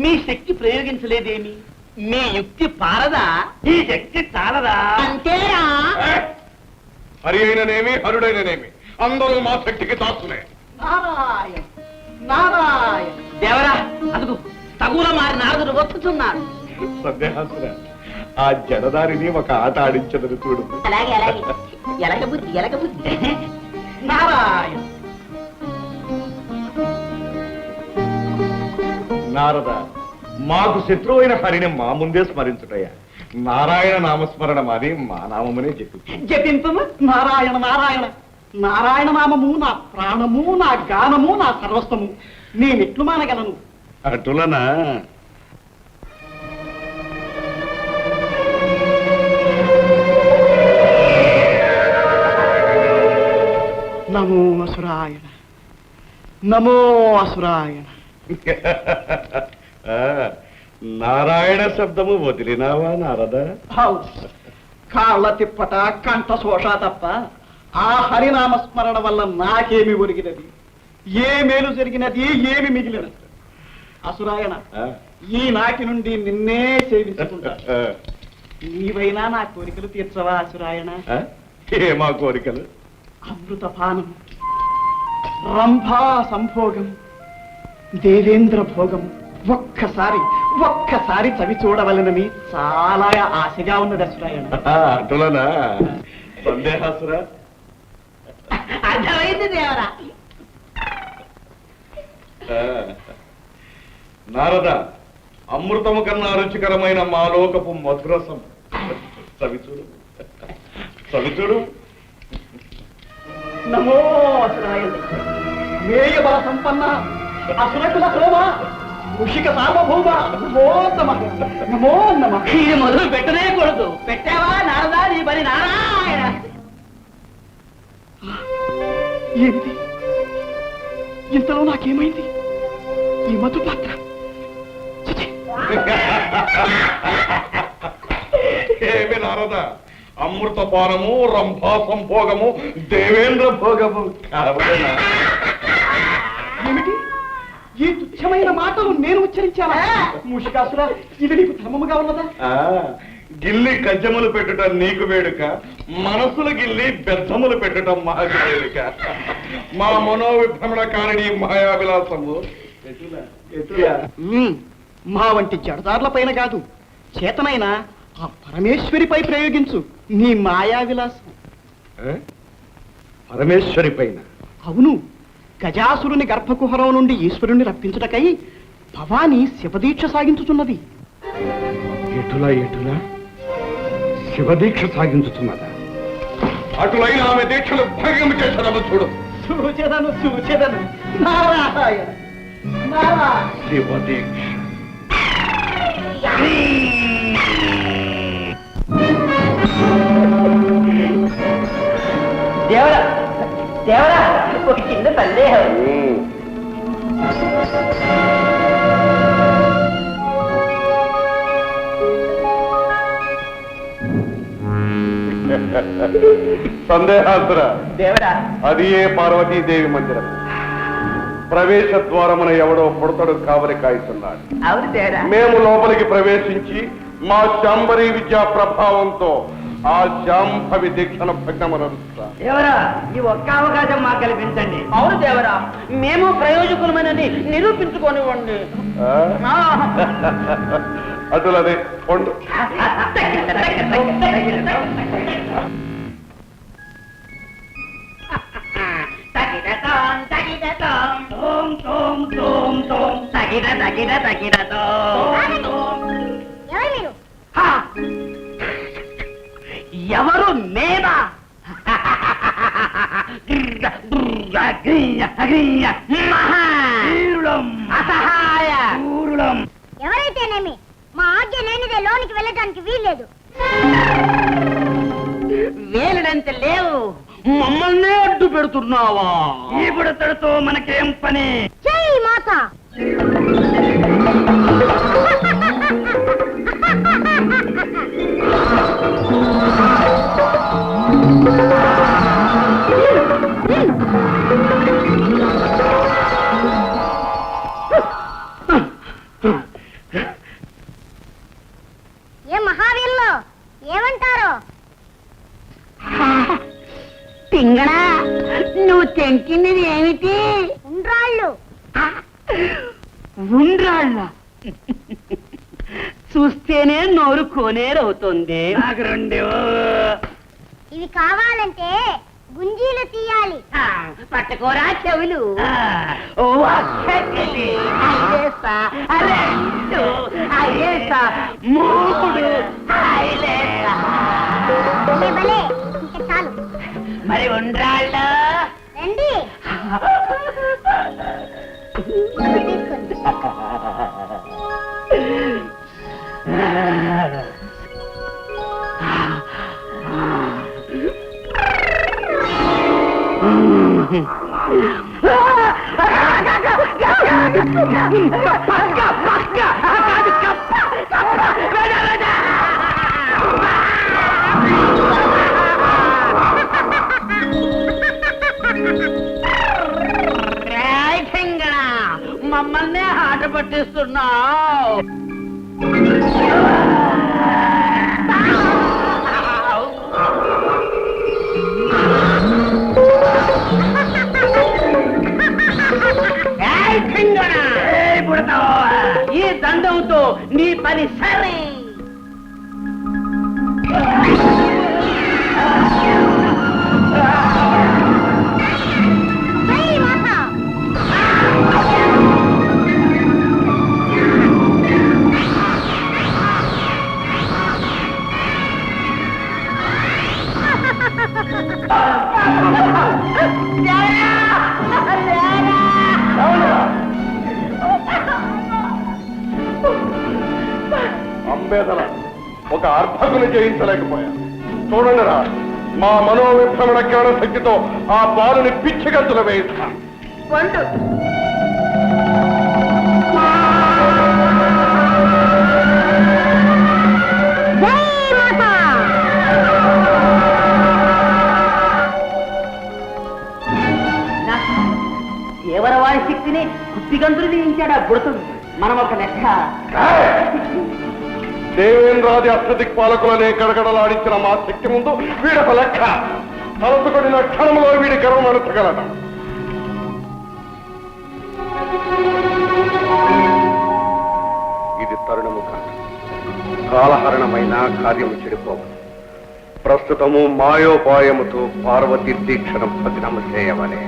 మీ శక్తి ప్రయోగించలేదేమి? మీ యుక్తి పారదా? ఈ శక్తి చాలదా? అంతేరా? హరి అయిననేమి హరుడైననేమి అందరూ మా శక్తికి దాసులే. నారాయణ నారాయణ. దేవరా, అదుగు తగుల మారి నారదుడు వస్తున్నాడు. సందేహాసురా, ఆ జడదారిని ఒక ఆట ఆడించదని చూడు. అలాగే అలాగే. ఎలక బుద్ధి ఎలక బుద్ధి. నారాయణ. నారద, మాకు శత్రువు అయిన హరిని మా ముందే స్మరించుటయ్యా. నారాయణ నామస్మరణ మాది మా నామమునే చెప్పు. జపింపము నారాయణ నారాయణ. నారాయణ నామము నా ప్రాణము, నా గానము, నా సర్వస్వము. నేనెట్లు మానగలను? అటులనా? నమో అసురాయణ, నమో అసురాయణ. ఆ, నారాయణ శబ్దము వదిలినావా నారద? కాళ్ళ తిప్పట, కంఠ శోష తప్ప ఆ హరినామస్మరణ వల్ల నాకేమి ఒరిగినది? ఏ మేలు జరిగినది? ఏమి మిగిలినది? అసురాయణ, ఈనాటి నుండి నిన్నే సేవించుకుంటా. నీవైనా నా కోరికలు తీర్చవా అసురాయణ? ఏమా కోరికలు? అమృతపానం, రంభా సంభోగం, దేవేంద్ర భోగం ఒక్కసారి చవి చూడవలనని చాలా ఆశగా ఉన్నది అసురాయణ. అటులనా? సందేహాసురా, అర్థమైంది దేవరా. నారద, అమృతము కన్నా రుచికరమైన మాలోకపు మధురసం చవిచూడు, చవిచూడు. నమో అసురాయణ. మేయ బల సంపన్న, అసురకుల సోమ, ఋషిక సార్వభౌమ, నమో నమః, నమో నమః. ఇది మొదలు పెట్టనే కూడదు. పెట్టావా నారదా నీ బలి? నారాయణ. ఏమిటి ఇంతలో నాకేమైంది? ఈ మధు పాత్ర ఏమి నారద, అమృతపానము, రంభా సంభోగము, దేవేంద్ర భోగము కావడనా? ఏమిటి ఈ తుచ్చమైన మాటలు నేను ఉచ్చరించాలా? మూషికాసురా, ఇది నీకు ధర్మముగా ఉన్నదా? గిల్లి కజ్జములు పెట్టడం నీకు వేడుక, మనసుల గిల్లి బెద్దములు పెట్టడం మాకు వేడుక. మా మనోవిభ్రమణకారిణి మాయావిలాసము మా వంటి జడదారుల పైన కాదు, చేతనైన ఆ పరమేశ్వరిపై ప్రయోగించు నీ మాయా విలాసం. పరమేశ్వరి పైన? అవును, గజాసురుని గర్భకుహరం నుండి ఈశ్వరుణ్ణి రప్పించుటకై భవాని శివదీక్ష సాగించుతున్నది. ఎటులా ఎటులా శివదీక్ష సాగించుతున్నదా? అటులైన ఆమె దీక్షలు భంగం చేశారమ్మ. చూడు, చూచెదను నారాయణ నారాయణ. శివదీక్ష దేవరా దేవరా, ఒక చిన్న సందేహం. సందేహాసుర, దేవరా, అది ఏ పార్వతీదేవి మందిరం. ప్రవేశ ద్వారమున ఎవడో పుడతడు కావలి కాయిస్తున్నాడు. అవును దేవరా. మేము లోపలికి ప్రవేశించి మా శాంబరీ విద్యా ప్రభావంతో ఆ శాంభవి దీక్షను భగ్నమనరుస్తా. దేవరా, ఈ ఒక్క అవకాశం మాకు కల్పించండి. అవును దేవరా, మేము ప్రయోజకులమని నిరూపించుకోనివ్వండి. అటులదే పొండు. ఎవరు మేమా? ఎవరైతేనేమి మా ఆజ్ఞ లేనిదే లోనికి వెళ్ళటానికి వీల్లేదు. వేలడంత లేవు, మమ్మల్నే అడ్డు పెడుతున్నావా? ఈ బుడతడితో మనకేం పని? జై మాత. ఏ మహావీరులు ఏమంటారు? పింగళా, నువ్వు తెంచినది ఏమిటి? ఉండ్రాళ్ళు. ఉండ్రాళ్ళ చూస్తేనే నోరు కోనేరవుతుంది. ఇవి కావాలంటే గుంజీలు తీయాలి. పట్టుకోరా చెవులు. మూడు భలే, ఇంకా చాలు. మరి ఉండ్రాళ్ళ రండి. తీసుకోండి. మమ్మల్ని ఆట పట్టిస్తున్నావు. ఈ దండంతో నీ పని సరే. జై మాత. అంబేదల ఒక అర్భకుని జయించలేకపోయా. చూడండి రా, మా మనోవిభ్రమణ జ్ఞాన శక్తితో ఆ బాలుని పిచ్చి గంతులు వేయిస్తా. జై మాత. దేవరవాడి శక్తిని కుత్తిగంతులు దించాడు ఆ బుడతడు. మనం ఒక లెక్క. దేవేంద్రాది అష్టదిక్పాలకులనే గడగడలాడించిన మా శక్తి ముందు వీడొక లెక్క. తలసుకొడిన క్షణంలో వీడి గర్వం అణుచగలట. ఇది తరుణము కాదు, కాలహరణమైన కార్యము చెడిపోవు. ప్రస్తుతము మాయోపాయముతో పార్వతి దీక్షను పతినము చేయవలే.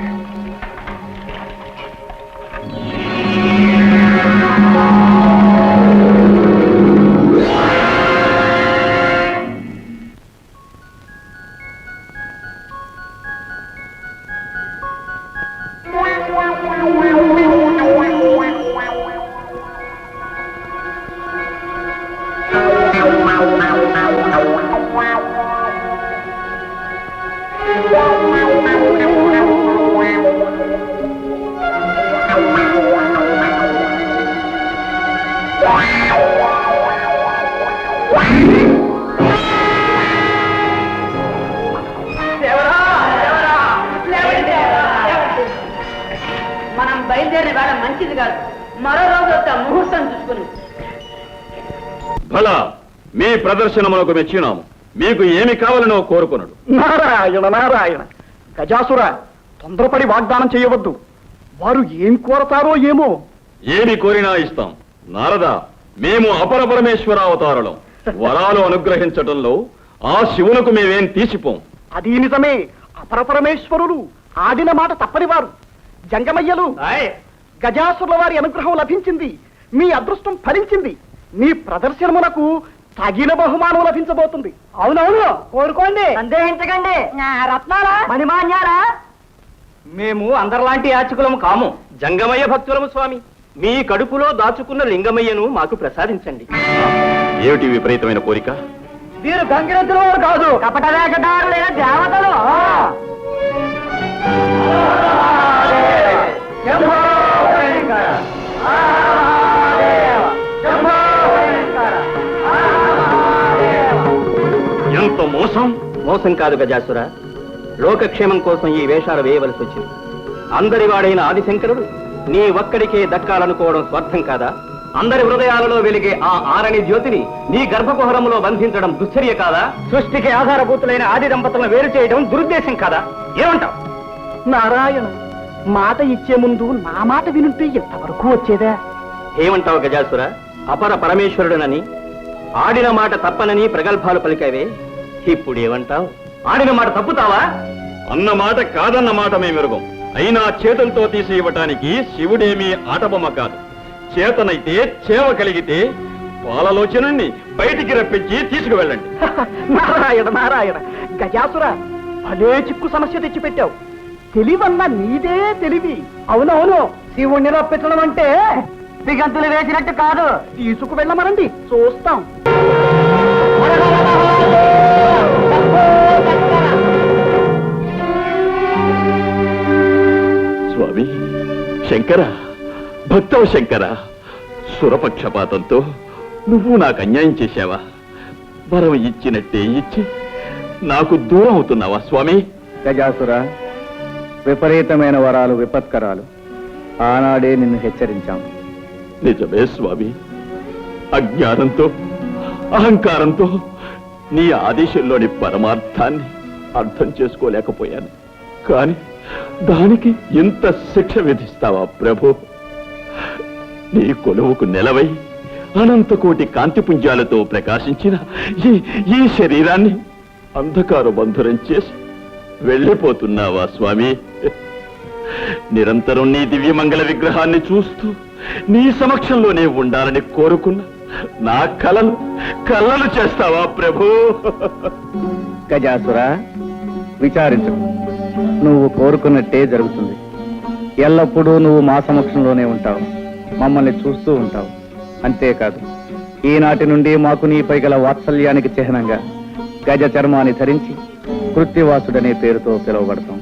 మనం బయలుదేరిన వేళ మంచిది కాదు. మరో రోజు వస్తా ముహూర్తం చూసుకుని. భళ, మీ ప్రదర్శనములకు మెచ్చినాము. మీకు ఏమి కావాలనో కోరుకున్నాడు. నారాయణ నారాయణ. గజాసుర, తొందరపడి వాగ్దానం చేయవద్దు. వారు ఏం కోరతారో ఏమో. ఏమి కోరినా ఇస్తాం. నారద, మేము అపర పరమేశ్వర అవతారులం. వరాలు అనుగ్రహించటంలో ఆ శివునకు మేమేం తీసిపోం. అది నిజమే. అపరపరమేశ్వరులు ఆడిన మాట తప్పనివారు. జంగమయ్యలు, గజాసురుల వారి అనుగ్రహం లభించింది. మీ అదృష్టం ఫలించింది. మీ ప్రదర్శనమునకు తగిన బహుమానం లభించబోతుంది. అవునవును, కోరుకోండి. సందేహించకండి. రత్నాలా, మణిమాన్యాలా? మేము అందరిలాంటి యాచకులము కాము, జంగమయ్య భక్తులము స్వామి. మీ కడుపులో దాచుకున్న లింగమయ్యను మాకు ప్రసాదించండి. ఏమిటి విపరీతమైన కోరిక? వీరు గంగిరెద్దుల వారు కాదు, కపట వేషధారులైన దేవతలు. ఎంత మోసం! మోసం కాదు గజాసుర, లోకక్షేమం కోసం ఈ వేషాలు వేయవలసి వచ్చింది. అందరి వాడైన ఆదిశంకరుడు నీ ఒక్కడికే దక్కాలనుకోవడం స్వార్థం కాదా? అందరి హృదయాలలో వెలిగే ఆ ఆరణి జ్యోతిని నీ గర్భకుహరంలో బంధించడం దుశ్చర్య కాదా? సృష్టికి ఆధారభూతులైన ఆది దంపతులను వేరు చేయడం దురుద్దేశం కాదా? ఏమంటావు? నారాయణ, మాట ఇచ్చే ముందు నా మాట వినుంటే ఎంతవరకు వచ్చేదా? ఏమంటావు గజాసుర? అపర పరమేశ్వరుడనని, ఆడిన మాట తప్పనని ప్రగల్భాలు పలికావే. ఇప్పుడు ఏమంటావు? ఆడిన మాట తప్పుతావా? అన్న మాట కాదన్న మాట మేమెరుగం. అయినా చేతులతో తీసి ఇవ్వటానికి శివుడేమీ ఆటబొమ్మ కాదు. చేతనైతే చేవ కలిగితే పాలలోచనని బయటికి రప్పించి తీసుకువెళ్ళండి. నారాయణ నారాయణ. గజాసుర, అదే చిక్కు సమస్య తెచ్చిపెట్టావు. తెలివన్న నీదే తెలివి. అవునవును, శివుణ్ణి రప్పించడం అంటే దిగంతులు వేసినట్టు కాదు. తీసుకువెళ్ళమనండి, చూస్తాం. స్వామి శంకర, భక్తవ శంకర, సురపక్షపాతంతో నువ్వు నాకు అన్యాయం చేశావా? వరం ఇచ్చినట్టే ఇచ్చి నాకు దూరం అవుతున్నావా స్వామి? గజాసుర, విపరీతమైన వరాలు విపత్కరాలు. ఆనాడే నిన్ను హెచ్చరించాం. నిజమే స్వామి, అజ్ఞానంతో అహంకారంతో నీ ఆదేశంలోని పరమార్థాన్ని అర్థం చేసుకోలేకపోయాను. కాని దానికి ఇంత శిక్ష విధిస్తావా ప్రభు? నీ కొలువుకు నెలవై అనంతకోటి కాంతిపుంజాలతో ప్రకాశించిన ఈ శరీరాన్ని అంధకార బంధురం చేసి వెళ్ళిపోతున్నావా స్వామి? నిరంతరం నీ దివ్యమంగళ విగ్రహాన్ని చూస్తూ నీ సమక్షంలోనే ఉండాలని కోరుకున్న నా కలలు చేస్తావా ప్రభు? గజాసుర, విచారించకు. నువ్వు కోరుకున్నట్టే జరుగుతుంది. ఎల్లప్పుడూ నువ్వు మా సమక్షంలోనే ఉంటావు, మమ్మల్ని చూస్తూ ఉంటావు. అంతేకాదు, ఈనాటి నుండి మాకు నీపై గల వాత్సల్యానికి చిహ్నంగా గజ చర్మాన్ని ధరించి కృత్తివాసుడనే పేరుతో పిలువబడతాం.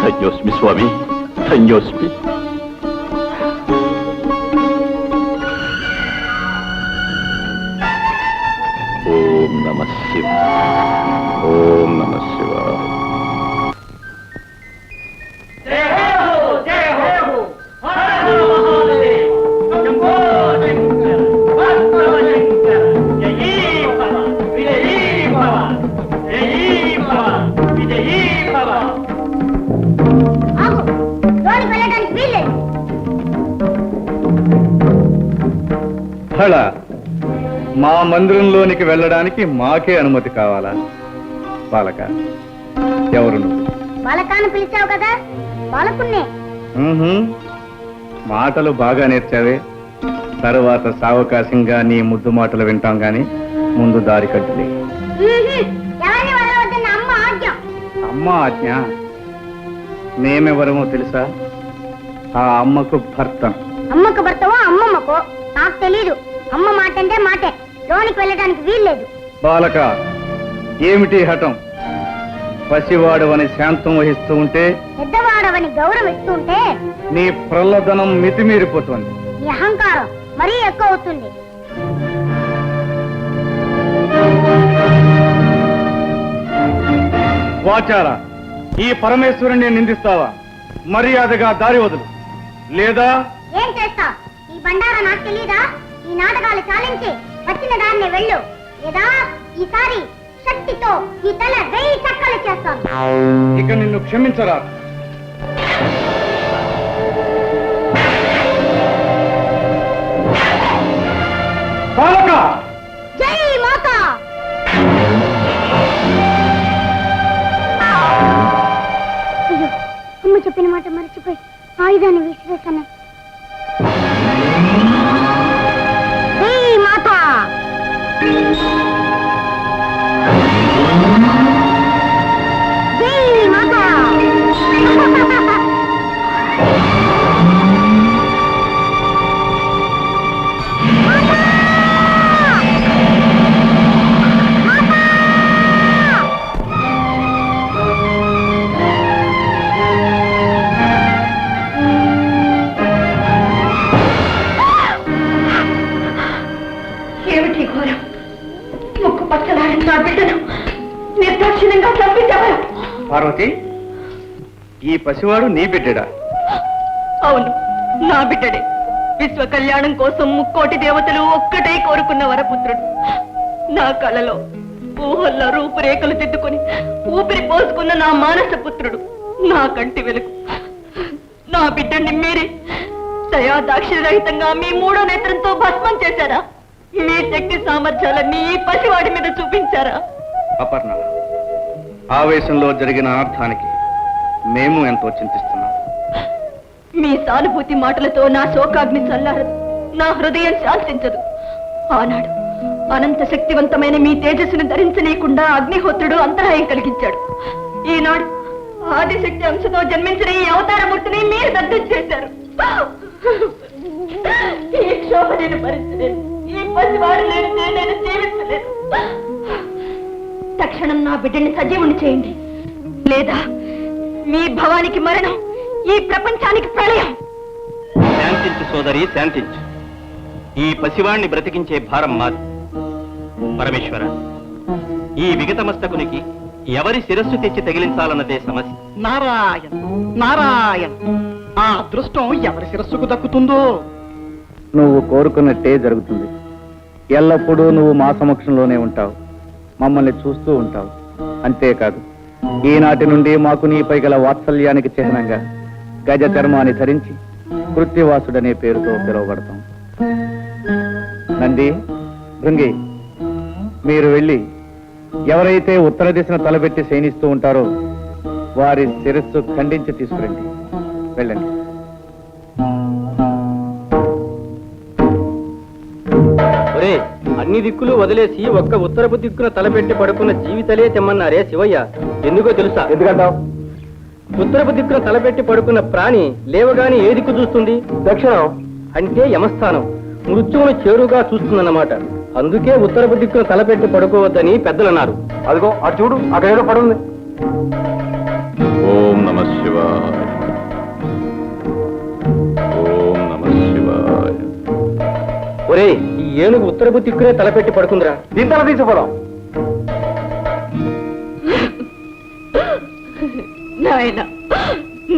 ధన్యోస్మి స్వామి, ధన్యోస్మి. ఓం నమః శివాయ, ఓం నమః శివాయ. బహళ మా మందిరంలోనికి వెళ్ళడానికి మాకే అనుమతి కావాలా? బాలక, ఎవరు నువ్వు? బాలకాన్ని పిలిచావు కదా, బాలకున్నే. ఉహుం, మాటలు బాగా నేర్చావే. తరువాత సావకాశంగా నీ ముద్దు మాటలు వింటాం గాని ముందు దారి కట్టులే. ఎవరిని వదలవద్దన్న అమ్మ ఆజ్ఞ. అమ్మ ఆజ్ఞ? మేమెవరమో తెలుసా? ఆ అమ్మకు భర్త. అమ్మకు భర్తవో అమ్మమ్మకో నాకు తెలీదు. అమ్మ మాట అంటే మాటే, లోనికి వెళ్ళడానికి వీల్లేదు. బాలక, ఏమిటి హఠం? పసివాడవని శాంతం వహిస్తూ ఉంటే, పెద్దవాడవని గౌరవిస్తుంటే నీ ప్రల్లదనం మితిమీరిపోతోంది. నీ అహంకారం మరీ ఎక్కువ అవుతుంది. వాచారా, ఈ పరమేశ్వరుణ్ణి నిందిస్తావా? మర్యాదగా దారి వదులు, లేదా ఏం చేస్తా? ఈ బండారా నాకు తెలీదా? ఈ నాటకాలు చాలించి వచ్చిన దాన్ని వెళ్ళు, లేదా ఈసారి శక్తితో ఈ తల 1000 చక్కలు చేస్తాను. ఇక నిన్ను క్షమించరా. బాలక! జై మాతా! అయ్యో, అమ్మ చెప్పిన మాట మర్చిపోయి ఆయుధాన్ని విసిరేస్తాను. జై మాతా! జై మాతా! ఏమిటి ఘోరం? ముక్కు పచ్చలాడిన నా బిడ్డను నిర్దాక్షిణ్యంగా చంపించారు. పార్వతి, ఈ పసివాడు నీ బిడ్డడా? అవును, నా బిడ్డడే. విశ్వ కళ్యాణం కోసం ముక్కోటి దేవతలు ఒక్కటే కోరుకున్న వరపుత్రుడు. నా కలలో ఊహల్లో రూపురేఖలు దిద్దుకొని ఊపిరి పోసుకున్న నా మానస పుత్రుడు, నా కంటి వెలుగు. నా బిడ్డని మీరే దయా దాక్షిణ్యరహితంగా మీ 3వ నేత్రంతో భస్మం చేశారా? మీ శక్తి సామర్థ్యాలన్నీ ఈ పసివాడి మీద చూపించారా? అపర్ణ, ఆవేశంలో జరిగిన అనర్థానికి మేము ఎంతో చింతిస్తున్నాం. మీ సానుభూతి మాటలతో నా శోకాగ్ని చల్లారదు, నా హృదయం శాంతించదు. ఆనాడు అనంత శక్తివంతమైన మీ తేజస్సును ధరించనీయకుండా అగ్నిహోత్రుడు అంతరాయం కలిగించాడు. ఈనాడు ఆదిశక్తి అంశతో జన్మించిన ఈ అవతారమూర్తిని మీరు దగ్ధం చేశారు. ఈ క్షోభ నేను భరించలేదు. ఈ పసివాడు లేనిదే నేను జీవించలేదు. తక్షణం నా బిడ్డని సజీవుని చేయండి, లేదా మీ భవానికి మరణం, ఈ ప్రపంచానికి ప్రళయం. శాంతించు సోదరి, శాంతించు. ఈ పసివాణ్ణి బ్రతికించే భారం మాది. పరమేశ్వర, ఈ విగతమస్తకునికి ఎవరి శిరస్సు తెచ్చి తగిలించాలన్నదే సమస్య. నారాయణ నారాయణ, ఆ అదృష్టం ఎవరి శిరస్సుకు దక్కుతుందో. నువ్వు కోరుకున్నట్టే జరుగుతుంది. ఎల్లప్పుడూ నువ్వు మా సమక్షంలోనే ఉంటావు, మమ్మల్ని చూస్తూ ఉంటావు. అంతేకాదు, ఈనాటి నుండి మాకు నీపై గల వాత్సల్యానికి చిహ్నంగా గజ చర్మాన్ని ధరించి కృత్తివాసుడనే పేరుతో పిలువబడతాం. నంది, భృంగి, మీరు వెళ్ళి ఎవరైతే ఉత్తర దిశను తలబెట్టి శయనిస్తూ ఉంటారో వారి శిరస్సు ఖండించి తీసుకురండి. వెళ్ళండి. అన్ని దిక్కులు వదిలేసి ఒక్క ఉత్తరపు దిక్కున తలపెట్టి పడుకున్న జీవితలే తెమ్మన్నారే శివయ్య. ఎందుకో తెలుసా? ఎందుకంటావు? ఉత్తరపు దిక్కున తలపెట్టి పడుకున్న ప్రాణి లేవగాని ఏ దిక్కు చూస్తుంది? దక్షిణం. అంటే యమస్థానం, మృత్యువును చేరుగా చూస్తుందన్నమాట. అందుకే ఉత్తరపు దిక్కున తలపెట్టి పడుకోవద్దని పెద్దలన్నారు. అదిగో అటు చూడు, అక్కడ ఏదో పడుంది. ఓం నమః శివాయ. ఓం నమః శివాయ. ఒరే, ఈ ఏనుగు ఉత్తరపు దిక్కునే తలపెట్టి పడుకుందిరా. దీని తల తీసుకోవడం. నాయన,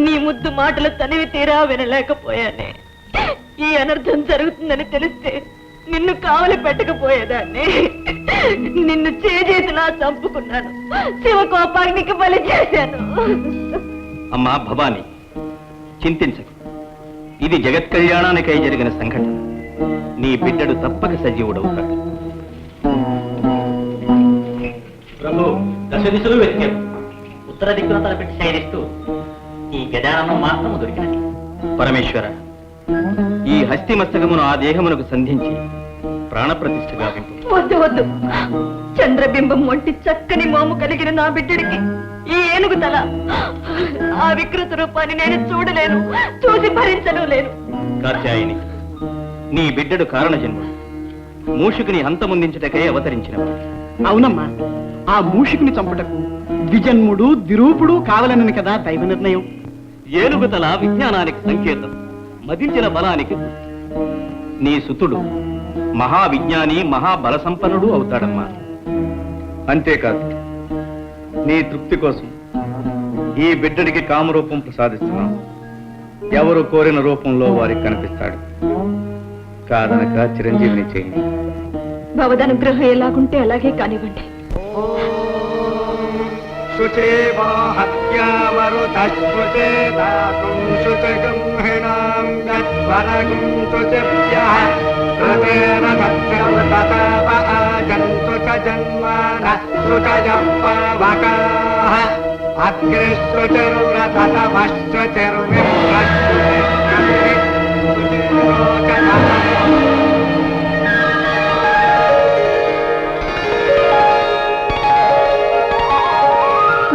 నీ ముద్దు మాటలు తనివి తీరా వినలేకపోయానే. ఈ అనర్థం జరుగుతుందని తెలిస్తే నిన్ను కావలి పెట్టకపోయేదాన్ని. నిన్ను చేజేతిలా చంపుకున్నాను, శివకోపాగ్నికి బలి చేశాను. అమ్మా భవాని, చింతించకు. ఇది జగత్ కళ్యాణానికై జరిగిన సంఘటన. నీ బిడ్డడు తప్పక సజీవుడవుతాడు. ప్రభు దశ దిశలు వెతికారు. ఉత్తర దిక్కున తలపెట్టి శయనిస్తూ ఈ గజాననం మాత్రము దొరికినది. పరమేశ్వర, ఈ హస్తి మస్తకమును ఆ దేహమునకు సంధించి ప్రాణప్రతిష్ఠ గావింపు. వద్దు వద్దు, చంద్రబింబం వంటి చక్కని మోము కలిగిన నా బిడ్డడికి ఈ ఏనుగు తల, ఆ వికృత రూపాన్ని నేను చూడలేను, చూసి భరించను లేను. కాత్యాయని, నీ బిడ్డడు కారణ జన్మ, మూషికుని హంతముందించుటకై అవతరించినవాడు. అవునమ్మా, ఆ మూషికుని చంపుటకు ద్విజన్ముడు ద్విరూపుడు కావాలని కదా దైవ నిర్ణయం. ఏనుగుతల విజ్ఞానానికి సంకేతం, మదించిన బలానికి. నీ సుతుడు మహావిజ్ఞాని, మహాబల సంపన్నుడు అవుతాడమ్మా. అంతేకాదు, నీ తృప్తి కోసం ఈ బిడ్డడికి కామరూపం ప్రసాదిస్తున్నాం. ఎవరు కోరిన రూపంలో వారికి కనిపిస్తాడు. కాదనక చిరంజీవిని చేయండి. భవదనుగ్రహం ఎలాగుంటే అలాగే కానివ్వండి.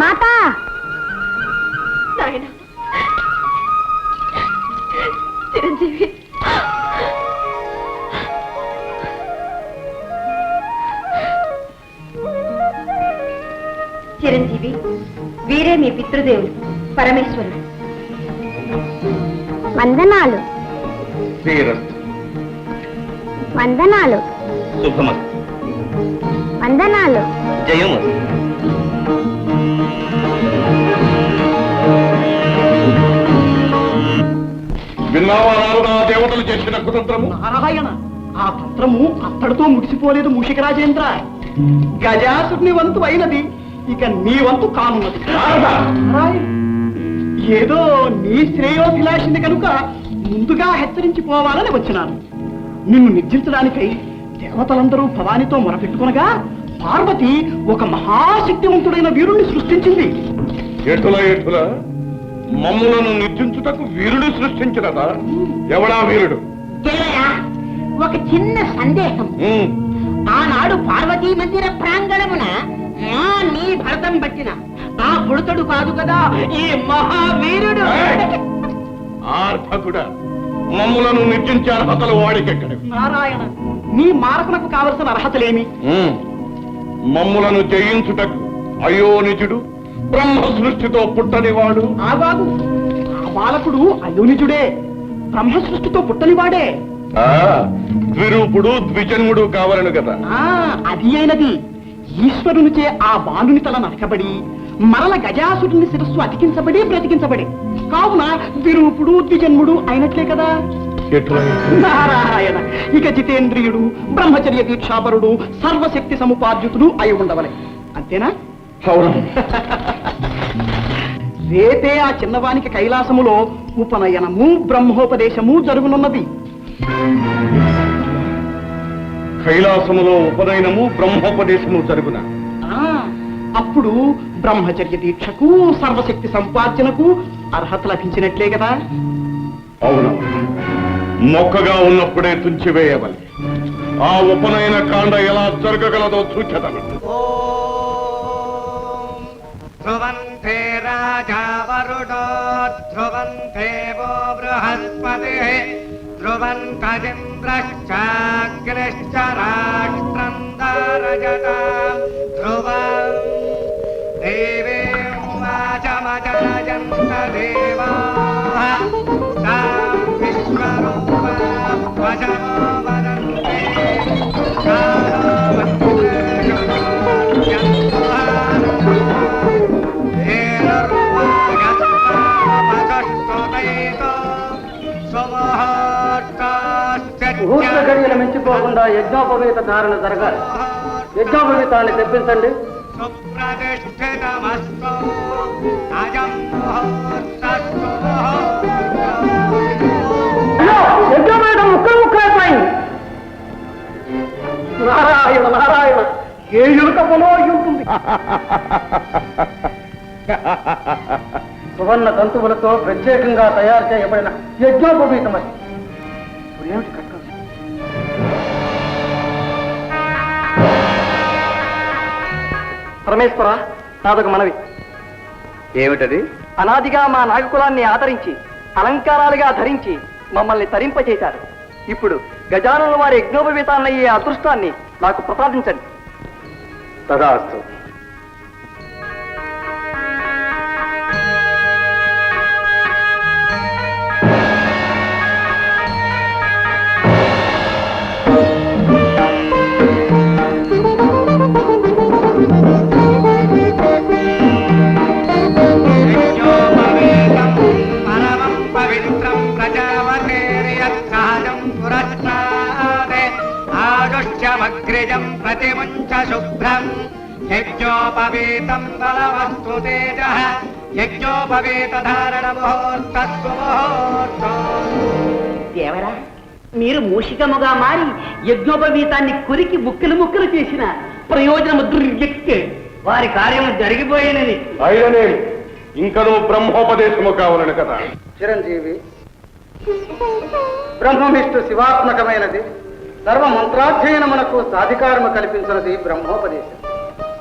మాతా, నాయన చిరంజీవి, చిరంజీవి, వీరే మీ పితృదేవులు పరమేశ్వరుడు. వందనాలు శ్రీరస్తు. వందనాలు శుభమస్తు. వందనాలు. జయమస్తు. విన్నావా నారదా, దేవతలు చేసిన కుతంత్రము? నారాయణ, ఆ తంత్రము అత్తడితో ముగిసిపోలేదు మూషిక రాజేంద్ర. గజాసుని వంతు అయినది, ఇక నీ వంతు కానున్నది. నారాయణ, ఏదో నీ శ్రేయోభిలాషిని కనుక ముందుగా హెచ్చరించిపోవాలని వచ్చినాను. నిన్ను నిర్జించడానికై దేవతలందరూ భవానితో మొరపెట్టుకునగా పార్వతి ఒక మహాశక్తివంతుడైన వీరుణ్ణి సృష్టించింది. ఎటుల మమ్ములను నిర్జించుటకు వీరుడు సృష్టించినదా? ఎవడా వీరుడు? ఒక చిన్న సందేహం. ఆనాడు పార్వతీ మందిర ప్రాంగణమున నీ భరతం పట్టిన ఆ పుడతడు కాదు కదా ఈ మహావీరుడు. ఆర్భకుడా, మమ్ములను నిర్జించే అర్హతలు వాడికెక్కడివి? నారాయణ, నీ మారకునకు కావలసిన అర్హతలేమి? మమ్ములను జయించుటకు అయోనిజుడు, బ్రహ్మ సృష్టితో పుట్టనివాడు. ఆగాగు, ఆ బాలకుడు అయోనిజుడే, బ్రహ్మ సృష్టితో పుట్టనివాడే. ద్విరూపుడు ద్విజన్ముడు కావాలను కదా. అది అయినది. ఈశ్వరునిచే ఆ బాలుని తల నరకబడి మరల గజాసురుని శిరస్సు అతికించబడి బ్రతికించబడి, కావున ద్విరూపుడు ద్విజన్ముడు అయినట్లే కదా. నారాయణ, ఇక జితేంద్రియుడు, బ్రహ్మచర్య దీక్షాపరుడు, సర్వశక్తి సముపార్జితుడు అయి ఉండవలే. అంతేనా? రేపే ఆ చిన్నవానికి కైలాసములో ఉపనయనము బ్రహ్మోపదేశము జరుగునున్నది. కైలాసములో ఉపనయనము బ్రహ్మోపదేశము జరుగున. అప్పుడు బ్రహ్మచర్య దీక్షకు సర్వశక్తి సంపార్జనకు అర్హత లభించినట్లే కదా. అవును, మొక్కగా ఉన్నప్పుడే తుంచివేయవలె. ఆ ఉపనయన కాండ ఎలా జరగగలదో సూచనలు. ధ్రువంతే రాజా వరుడో ధ్రువంతే వో బృహస్పతి ధ్రువంతరింద్రశ్చాగ్నిశ్చ రాష్ట్రం దారజతాం ధ్రువం దేవీం వాచమజాయంత దేవాః తాం విశ్వరూపాం వశమో వదంతే ముహూర్త గడియలు మించిపోకుండా యజ్ఞోపవేత ధారణ జరగాలి. యజ్ఞోపవేతాన్ని తెప్పించండి. యజ్ఞోపవేతం ముక్కలు ముక్కలైపోయింది. కేజుల కప్పలో అయి ఉంటుంది. సువర్ణ తంతువులతో ప్రత్యేకంగా తయారు చేయబడిన యజ్ఞోపవీతమది. ఇప్పుడేమిటి కట్టం? పరమేశ్వర, నాదొక మనవి. ఏమిటది? అనాదిగా మా నాగకులాన్ని ఆదరించి అలంకారాలుగా ధరించి మమ్మల్ని తరింపచేశారు. ఇప్పుడు గజానుల వారి యజ్ఞోపవీతాన్నయ్యే అదృష్టాన్ని నాకు ప్రసాదించండి. తదాస్తు. యజ్ఞోపవీతం పరమం పవిత్రం ప్రజావతేర్యత్సహజం పురస్తాదే ఆదుష్యమగ్రిజం ప్రతిముంచ శుభ్రం యజ్ఞోపవీతం బలవస్తు తేజః యజ్ఞోపవీత ధారణ ముహూర్తస్సు ముహూర్తం. దేవరా, మీరు మూషికముగా మారి యజ్ఞోపవీతాన్ని కురికి ముక్కలు ముక్కలు చేసిన ప్రయోజనము దుర్వ్యక్తే. వారి కార్యం జరిగిపోయినది. అయిననే ఇంకనూ బ్రహ్మోపదేశము కావాలని కదా. చిరంజీవి, బ్రహ్మవిష్ణు శివాత్మకమైనది. సర్వ మంత్రాధ్యయనమునకు సాధికారము కల్పించినది బ్రహ్మోపదేశం.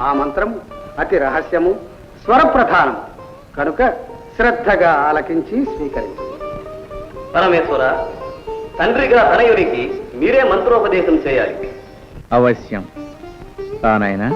ఆ మంత్రము అతి రహస్యము, స్వరప్రధానము కనుక శ్రద్ధగా ఆలకించి స్వీకరించు. పరమేశ్వర, తండ్రిగా తనయునికి మీరే మంత్రోపదేశం చేయాలి. అవశ్యం. తానైనా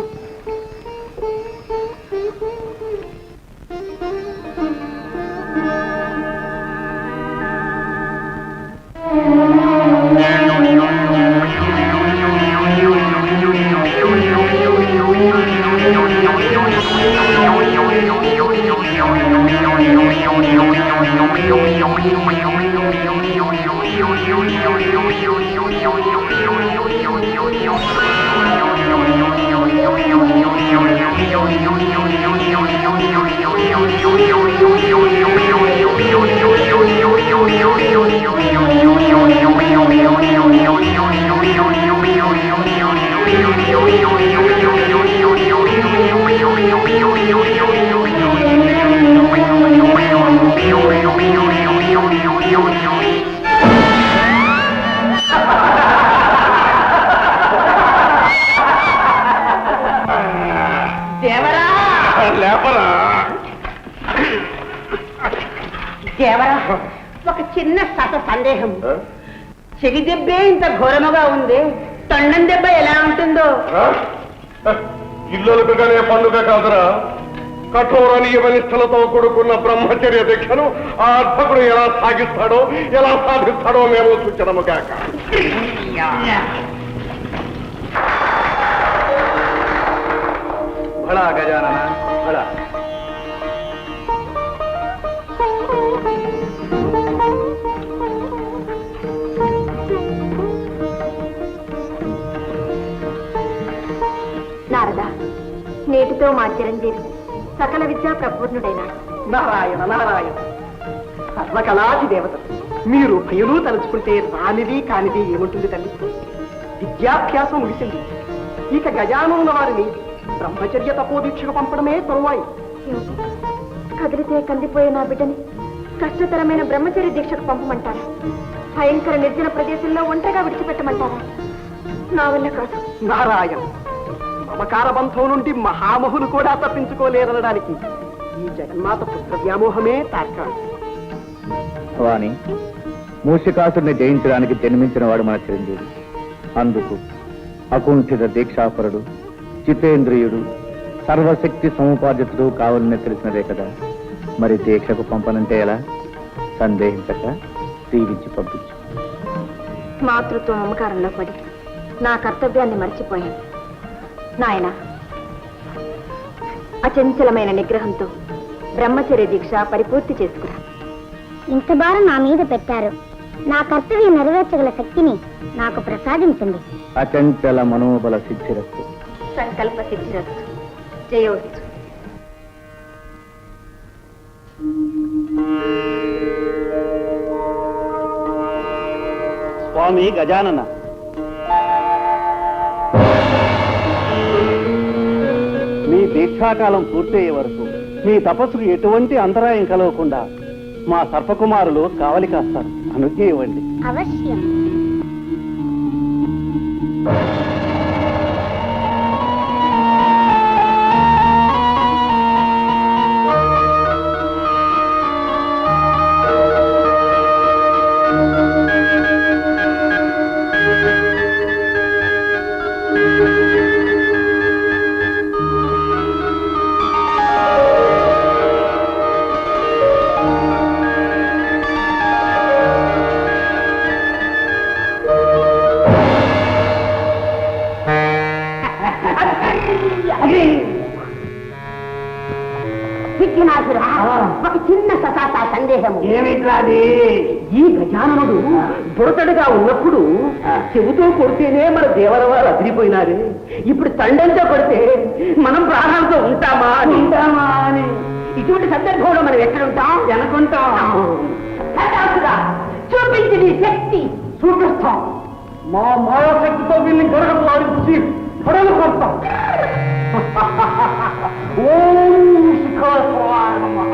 దేవరా, ఒక చిన్న సందేహం. చెవి దెబ్బే ఇంత ఘోరముగా ఉంది, తొండం దెబ్బ ఎలా ఉంటుందో? ఇల్లులకుగానే పండుగ కాదురా. కఠోర నియమనిష్టలతో కూడుకున్న బ్రహ్మచర్య దీక్షను ఆ అర్భకుడు ఎలా సాగిస్తాడో, ఎలా సాధిస్తాడో మేము సూచనము కాక. భళా గజానన భళా. నారద, నేటితో మా చిరంజీవి సకల విద్యా ప్రపూర్ణుడైనాడు. నారాయణ నారాయణ, సర్వకళాది దేవత. మీరు భయలు తలుచుకుంటే రానిది కానిది ఏముంటుంది తల్లి? విద్యాభ్యాసం ముగిసింది. ఇక గజానున్న వారిని బ్రహ్మచర్య తపోదీక్షకు పంపడమే తరువాయి. కదిలితే కందిపోయే నా బిడ్డని కష్టతరమైన బ్రహ్మచర్య దీక్షకు పంపమంటారా? భయంకర నిర్జన ప్రదేశంలో ఒంటరిగా విడిచిపెట్టమంటారా? నా వల్ల కాదు. నారాయణ, మమకార బంధం నుండి మహామహులు కూడా తప్పించుకోలేరనడానికి ఈ జగన్మాత పుత్ర వ్యామోహమే తార్కాణం. వాణి, మూషికాసుడిని జయించడానికి జన్మించిన వాడు మన చిరంజీవి. అందుకు అకుంఠిత దీక్షాపరుడు, చితేంద్రియుడు, సర్వశక్తి సముపార్జితుడు కావాలని తెలిసినదే కదా. మరి దీక్షకు పంపనంటే ఎలా? సందేహించక దీవించి పంపించు. మాతృత్వ మమకారంలో పడి నా కర్తవ్యాన్ని మర్చిపోయాను. నాయన, అచంచలమైన నిగ్రహంతో బ్రహ్మచర్య దీక్ష పరిపూర్తి చేసుకురా. ఇంత భారం నా మీద పెట్టారు. నా కర్తవ్యం నెరవేర్చగల శక్తిని నాకు ప్రసాదించండి. అచంచల మనోబల సిద్ధిరస్తు. సంకల్ప సిద్ధిరస్తు. జయోస్తు. స్వామి గజానన, దీక్షాకాలం పూర్తయ్యే వరకు మీ తపస్సుకు ఎటువంటి అంతరాయం కలగకుండా మా సర్పకుమారులు కావలి కాస్తారు. అనుజ్ఞ ఇవ్వండి. అవశ్యం. ఒక చిన్న సందేహము. ఏమిట్రాది? ఈ గజాననుడు బుడతడుగా ఉన్నప్పుడు చెబుతూ కొడితేనే మన దేవరవారు అదిరిపోయినారు. ఇప్పుడు తండంతో కొడితే మనం ప్రాణాలతో ఉంటామా అని ఇటువంటి సందర్భంలో మనం ఎక్కడుంటాం? అనుకుంటాం. చూపించి నీ శక్తి చూపిస్తాం. మా మాయాశక్తితో వీళ్ళని గొడవలు ఆడించి గొడవలు కొడతాం. ఓం శిఖరాయ నమః.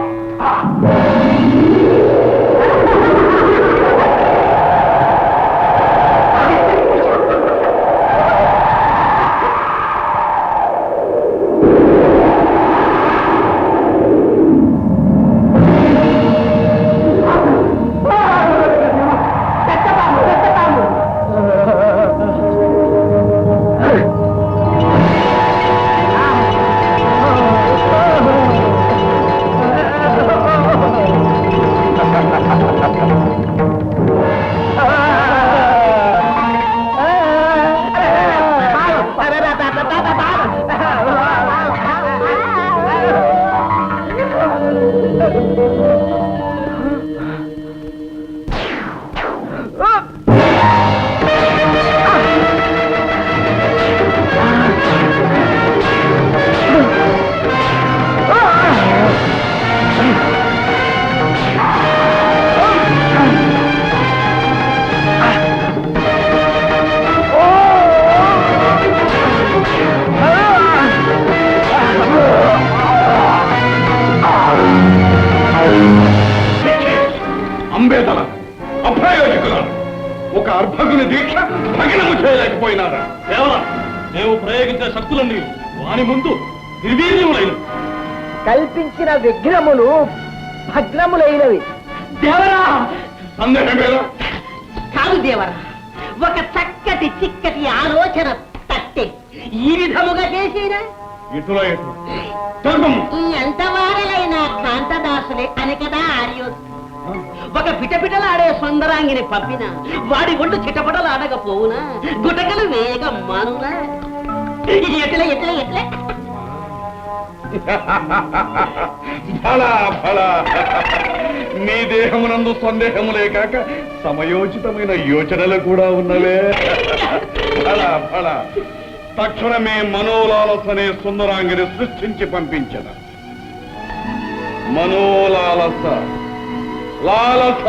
అంబేదల అప్రయోజకులారు ఒక అర్భకుని దీక్ష భగ్నము చేయలేకపోయినారా? కేవలం మేము ప్రయోగించే శక్తులన్నీ వాని ముందు నిర్వీర్యములైన కల్పించిన విఘ్నములు భగ్నములైనవి. దేవరా సందేహమేలా? కాదు దేవరా, ఒక చక్కటి చిక్కటి ఆలోచన తట్టే ఈ విధముగా చేసినా ఇటులో ఎటు తెలుపము. ఎంత వారలైన కాంతదాసులే అని కదా ఆర్యోస్ ఒక పిటపిటలాడే సుందరాంగిని పంపిన వాడి ఒళ్ళు చిటపటలు ఆడకపోవునా, గుటకలు వేగం మానునా. ఇది ఎట్లా ఎట్లా ఎట్లా ఫలా ఫలా మీ దేహమునందు సందేహములే కాక సమయోచితమైన యోచనలు కూడా ఉన్నవే. ఫలా ఫలా తక్షణమే మనోలాలసనే సుందరాంగిని సృష్టించి పంపించద. మనోలాలస లాలస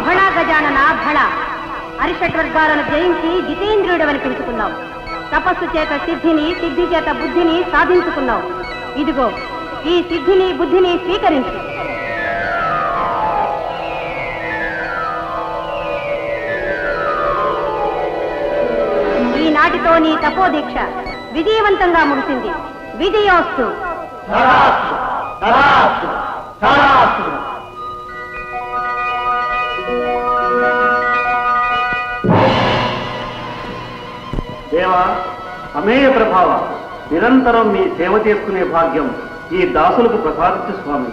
భళ గజానన భళ. అరిషడ్వర్గాలను జయించి జితేంద్రియుడవని పిలుచుకున్నావు. తపస్సు చేత సిద్ధిని, సిద్ధి చేత బుద్ధిని సాధించుకున్నావు. ఇదిగో ఈ సిద్ధిని బుద్ధిని స్వీకరించు. ఈనాటితో నీ తపోదీక్ష విజయవంతంగా ముగిసింది. విజయోస్తు. దేవా, అమేయ ప్రభావ, నిరంతరం మీ సేవ చేసుకునే భాగ్యం ఈ దాసులకు ప్రసాదించు స్వామి.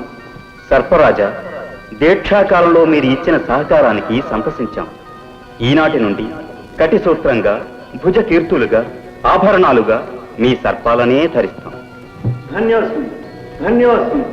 సర్పరాజా, దీక్షాకాలంలో మీరు ఇచ్చిన సహకారానికి సంతసించాం. ఈనాటి నుండి కటి సూత్రంగా, భుజ కీర్తులుగా, ఆభరణాలుగా మీ సర్పాలనే ధరిస్తాం. ధన్యోస్మి, ధన్యోస్మి.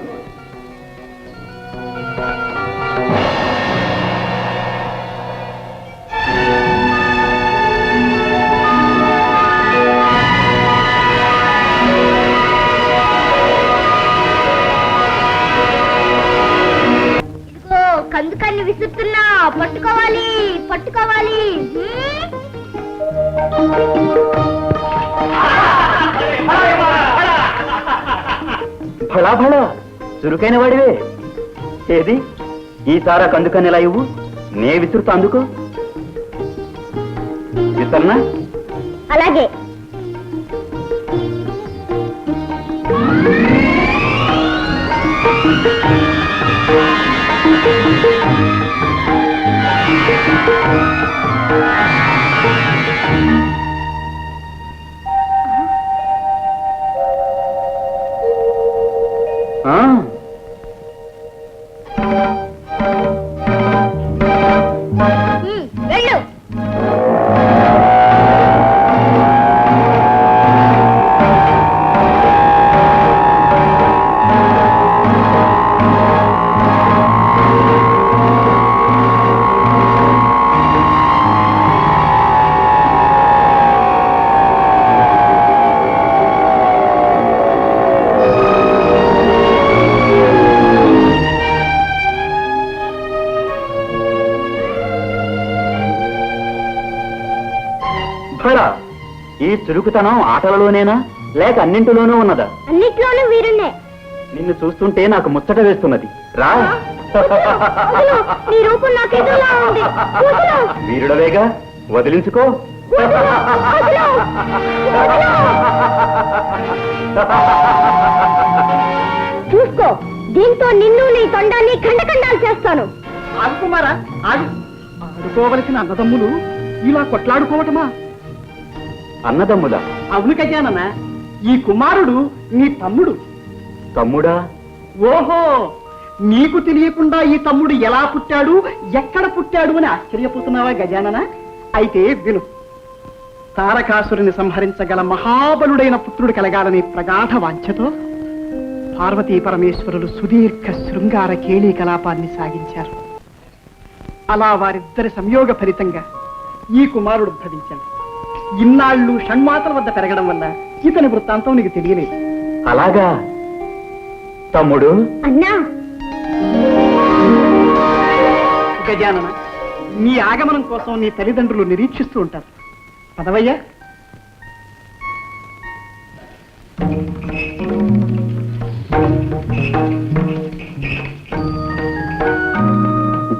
భళా భళా చురుకైన వాడివే. ఏది ఈ తారా కందుకని ఎలా ఇవ్వు, నే విసురుతా అందుకో. విసరనా? అలాగే. వెళ్ళు. భళా, ఈ చురుకుతనం ఆటలలోనేనా లేక అన్నింటిలోనూ ఉన్నదా? అన్నిట్లోనూ వీరున్నే. నిన్ను చూస్తుంటే నాకు ముచ్చట వేస్తున్నది. రా. నీ రూపం నాకు ఎదురులా ఉంది. వీరుడవేగా, వదిలించుకో. చూసుకో, దీంతో నిన్ను నీ తొండాన్ని ఖండఖండాలు చేస్తాను. ఆగుకుమారా, ఆడుకోవలసిన అన్నదమ్ములు ఇలా కొట్లాడుకోవటమా? అన్నదమ్ములా? అవును గజానన, ఈ కుమారుడు నీ తమ్ముడు. తమ్ముడా? ఓహో, నీకు తెలియకుండా ఈ తమ్ముడు ఎలా పుట్టాడు, ఎక్కడ పుట్టాడు అని ఆశ్చర్యపోతున్నావా గజానన? అయితే విను. తారకాసురుని సంహరించగల మహాబలుడైన పుత్రుడు కలగాలని ప్రగాఢ వాంఛతో పార్వతీ పరమేశ్వరులు సుదీర్ఘ శృంగార కేళీ కలాపాన్ని సాగించారు. అలా వారిద్దరి సంయోగ ఫలితంగా ఈ కుమారుడు ఉద్భవించాడు. ఇన్నాళ్ళు షణ్మాతల వద్ద పెరగడం వల్ల ఇతని వృత్తాంతం నీకు తెలియలేదు. అలాగా తమ్ముడు? అన్నా, గజానన, నీ ఆగమనం కోసం నీ తల్లిదండ్రులు నిరీక్షిస్తూ ఉంటారు. పదవయ్యా.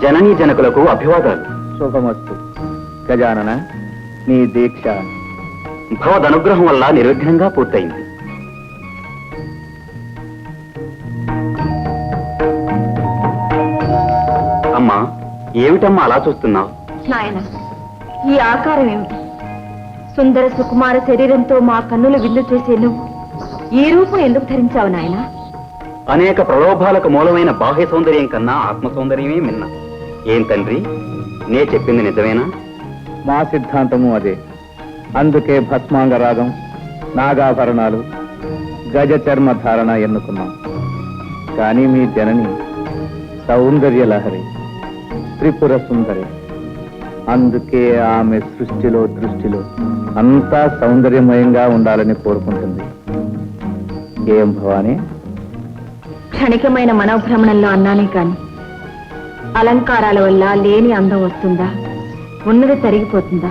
జననీ జనకులకు అభివాదాలు. శుభమస్తు. గజానన, నీ దీక్ష భవదనుగ్రహం వల్ల నిర్విఘ్నంగా పూర్తయింది. అమ్మా, ఏమిటమ్మా అలా చూస్తున్నావు? నాయన, ఈ ఆకారం ఏమిటి? సుందర సుకుమార శరీరంతో మా కన్నులు విందు చేసే నువ్వు ఈ రూపం ఎందుకు ధరించావు నాయన? అనేక ప్రలోభాలకు మూలమైన బాహ్య సౌందర్యం కన్నా ఆత్మ సౌందర్యమే మిన్న. ఏం తండ్రి, నే చెప్పింది నిజమేనా? మా సిద్ధాంతము అదే. అందుకే భస్మాంగ రాగం, నాగాభరణాలు, గజ చర్మ ధారణ ఎన్నుకున్నాం. కానీ మీ జనని సౌందర్య లహరి, త్రిపుర సుందరి. అందుకే ఆమె సృష్టిలో దృష్టిలో అంతా సౌందర్యమయంగా ఉండాలని కోరుకుంటుంది. ఏం భవానీ? క్షణికమైన మనోభ్రమణంలో అన్నానే కాని అలంకారాల వల్ల లేని అందం వస్తుందా, ఉన్నది తరిగిపోతుందా?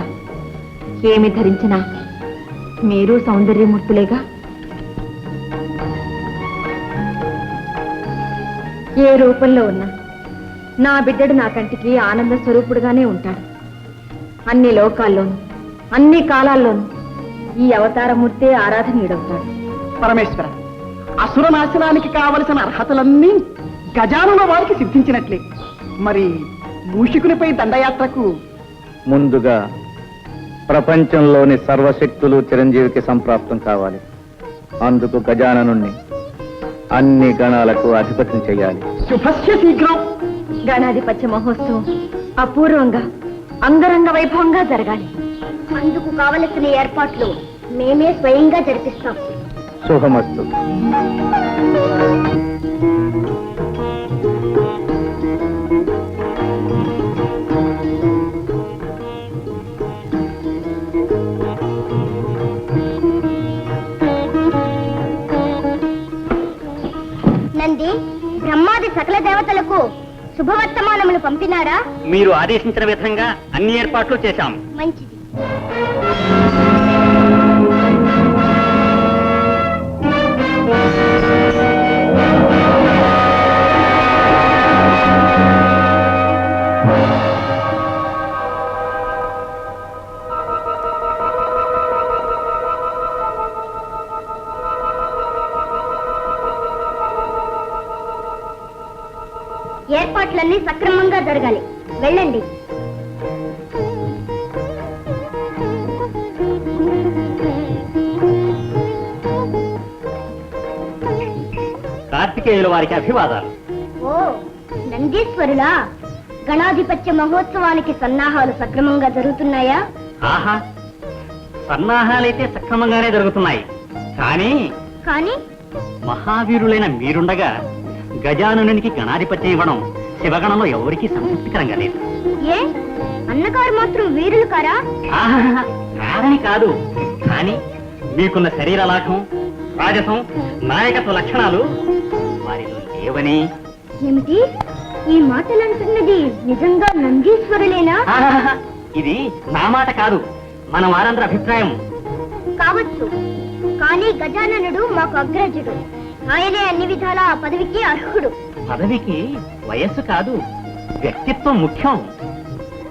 ఏమి ధరించినా మీరు సౌందర్యమూర్తులేగా. ఏ రూపంలో ఉన్నా నా బిడ్డడు నా కంటికి ఆనంద స్వరూపుడుగానే ఉంటాడు. అన్ని లోకాల్లోనూ అన్ని కాలాల్లోనూ ఈ అవతారమూర్తే ఆరాధనీయుడవుతాడు. పరమేశ్వర, అసుర నాశనానికి కావలసిన అర్హతలన్నీ గజానుల వారికి సిద్ధించినట్లే. మరి మూషికునిపై దండయాత్రకు ముందుగా ప్రపంచంలోని సర్వశక్తులు చిరంజీవికి సంప్రాప్తం కావాలి. అందుకు గజాననుణ్ణి అన్ని గణాలకు అధిపతిని చేయాలి. శుభస్య శీఘ్రం. గణాధిపత్య మహోత్సవం అపూర్వంగా అంగరంగ వైభవంగా జరగాలి. అందుకు కావలసిన ఏర్పాట్లు మేమే స్వయంగా జరిపిస్తాం. శుభమస్తు. నంది, బ్రహ్మాది సకల దేవతలకు శుభవర్తమానములు పంపినారా? మీరు ఆదేశించిన విధంగా అన్ని ఏర్పాట్లు చేశాం. మంచిది. ఏర్పాట్లన్నీ సక్రమంగా జరగాలి. వెళ్ళండి. కార్తికేయుల వారికి అభివాదాలు. ఓ నందీశ్వరులా, గణాధిపత్య మహోత్సవానికి సన్నాహాలు సక్రమంగా జరుగుతున్నాయా? ఆహా, సన్నాహాలైతే సక్రమంగానే జరుగుతున్నాయి. కానీ కానీ మహావీరులైన మీరుండగా గజాననునికి గణాధిపత్యం ఇవ్వడం శివగణంలో ఎవరికీ సంతృప్తికరంగా లేదు. ఏ అన్నగారు మాత్రం వీరులు కారా? ఆహా, కాదని కాదు, కానీ మీకున్న శరీర లాఘం, రాజసం, నాయకత్వ లక్షణాలు వారిలో లేవని. ఏమిటి ఈ మాటలు అంటున్నది? నిజంగా నందీశ్వరులేనా? ఆహాహా, ఇది నా మాట కాదు, మన వారందరి అభిప్రాయం. కావచ్చు, కానీ గజాననుడు మాకు అగ్రజుడు. ఆయనే అన్ని విధాలా ఆ పదవికి అర్హుడు. పదవికి వయస్సు కాదు, వ్యక్తిత్వం ముఖ్యం.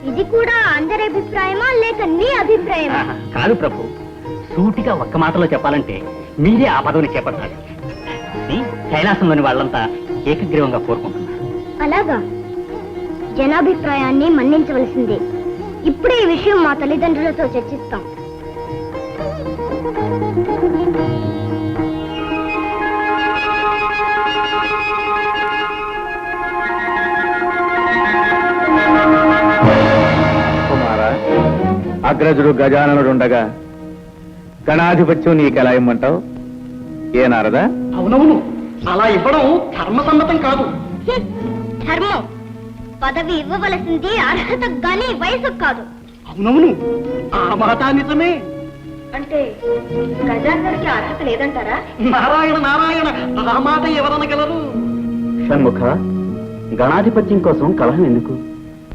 ఇది కూడా అందరి అభిప్రాయమా లేక నీ అభిప్రాయమా? ఆహా, కాదు ప్రభు, సూటిగా ఒక్క మాటలో చెప్పాలంటే మీరే ఆ పదవిని చేపట్టాలి అని కైలాసంలోని వాళ్ళంతా ఏకగ్రీవంగా కోరుకుంటున్నారు. అలాగా? జనాభిప్రాయాన్ని మన్నించవలసిందే. ఇప్పుడే ఈ విషయం మా తల్లిదండ్రులతో చర్చిస్తాం. కుమారా, అగ్రజుడు గజాననుడుండగా గణాధిపత్యం నీకెలా ఇమ్మంటావు? ఏ నారదా? అవునవును, అలా ఇవ్వడం ధర్మసమ్మతం కాదు. ధర్మం పదవి ఇవ్వవలసింది అర్హతకు గాని వయసుకు కాదు. అవునవును, ఆ మాట నిజమే. అంటే గజాననుడికి అర్హత లేదంటారా? నారాయణ నారాయణ, ఆ మాట ఎవరనగలరు? షణ్ముఖ, గణాధిపత్యం కోసం కలహం ఎందుకు?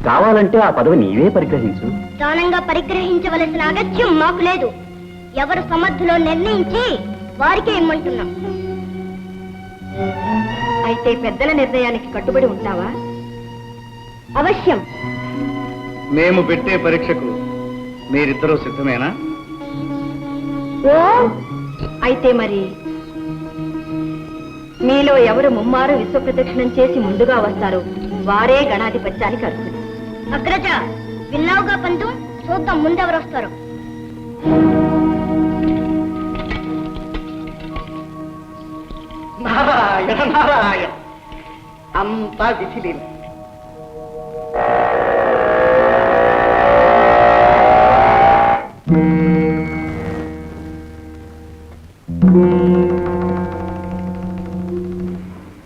కావాలంటే ఆ పదవి నీవే పరిగ్రహించు. దానంగా పరిగ్రహించవలసిన అగత్యం మాకు లేదు. ఎవరు సమర్థులో నిర్ణయించి వారికే ఇమ్మంటున్నాం. అయితే పెద్దల నిర్ణయానికి కట్టుబడి ఉంటావా? అవశ్యం. మేము పెట్టే పరీక్షకు మీరిద్దరూ సిద్ధమేనా? ఓ అయితే మరి మీలో ఎవరు ముమ్మారు విశ్వ ప్రదక్షిణం చేసి ముందుగా వస్తారు వారే గణాధిపత్యానికి అర్హులు. అగ్రజ, విన్నావుగా పంతు, చూద్దాం ముందెవరు వస్తారు. నారాయణ నారాయణ, అంతా విధిలీల.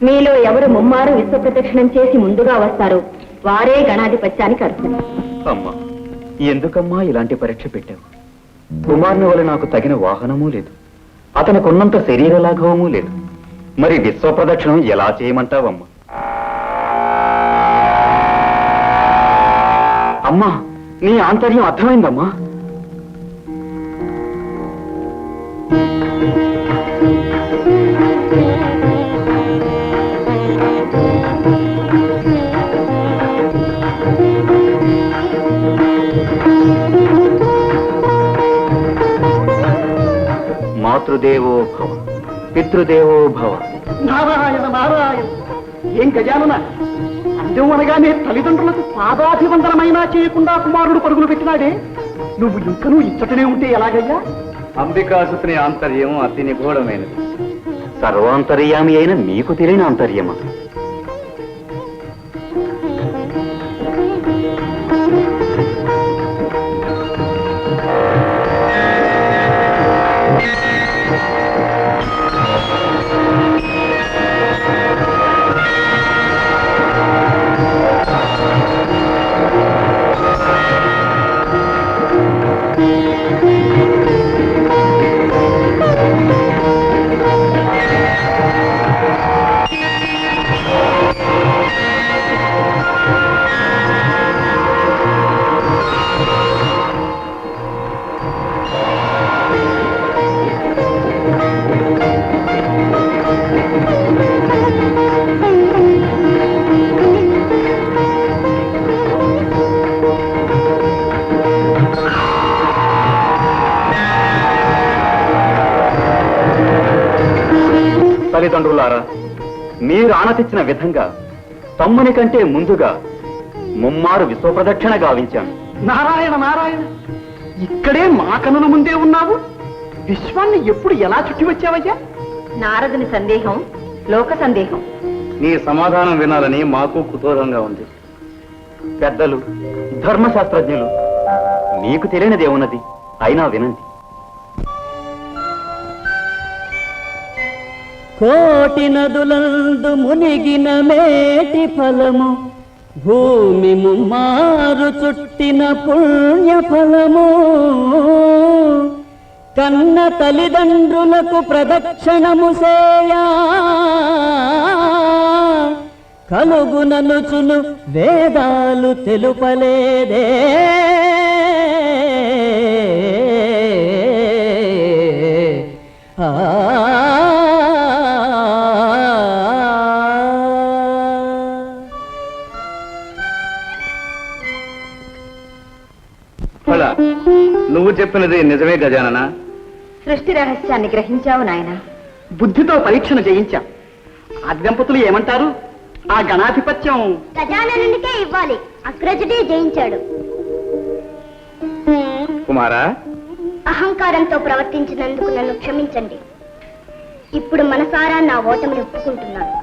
మీలో ఎవరు ముమ్మారు విశ్వ ప్రదక్షిణం చేసి ముందుగా వస్తారు వారే గణాధిపత్యానికి అర్హులు. అమ్మా, ఎందుకమ్మా ఇలాంటి పరీక్ష పెట్టావు? కుమారుని వల్ల నాకు తగిన వాహనమూ లేదు, అతనికి ఉన్నంత శరీర లాఘవమూ లేదు. మరి విశ్వ ప్రదక్షిణం ఎలా చేయమంటావమ్మా? అమ్మా, నీ ఆంతర్యం అర్థమైందమ్మా. మాతృదేవో భవ, పితృదేవో భవ. నారాయణ నారాయణ, ఏం గజానన, అందం అనగానే తల్లిదండ్రులకు పాదాభివందనమైనా చేయకుండా కుమారుడు పరుగులు పెట్టినాడే, నువ్వు ఇంకనూ ఇచ్చటనే ఉంటే ఎలాగయ్యా? అంబికాసుని ఆంతర్యం అతి నిగూఢమైనది. సర్వాంతర్యామి అయిన మీకు తెలియని ఆంతర్యమా? తల్లిదండ్రులారా, మీరు ఆనతిచ్చిన విధంగా తమ్ముని కంటే ముందుగా ముమ్మారు విశ్వప్రదక్షిణ గావించాను. నారాయణ నారాయణ, ఇక్కడే మా కనుల ముందే ఉన్నావు. విశ్వాన్ని ఎప్పుడు ఎలా చుట్టి వచ్చావయ్యా? నారదుని సందేహం లోక సందేహం. నీ సమాధానం వినాలని మాకు కుతూహలంగా ఉంది. పెద్దలు, ధర్మశాస్త్రజ్ఞులు, మీకు తెలియనిదేమున్నది, అయినా వినండి. కోటి నదులందు మునిగిన మేటి ఫలము, భూమి ముమ్మారు చుట్టిన పుణ్య ఫలము, కన్న తల్లిదండ్రులకు ప్రదక్షిణము సేయా కలుగుననుచును వేదాలు తెలుపలేదే. నువ్వు చెప్పినది నిజమే గజానన. సృష్టి రహస్యాన్ని గ్రహించావు నాయన. బుద్ధితో పరీక్షను జయించాం. ఆ దంపతులు ఏమంటారు? ఆ గణాధిపత్యం గజాననునికే ఇవ్వాలి. అగ్రజుడే జయించాడు. కుమారా, అహంకారంతో ప్రవర్తించినందుకు నన్ను క్షమించండి. ఇప్పుడు మనసారా నా ఓటమిని ఒప్పుకుంటున్నాను.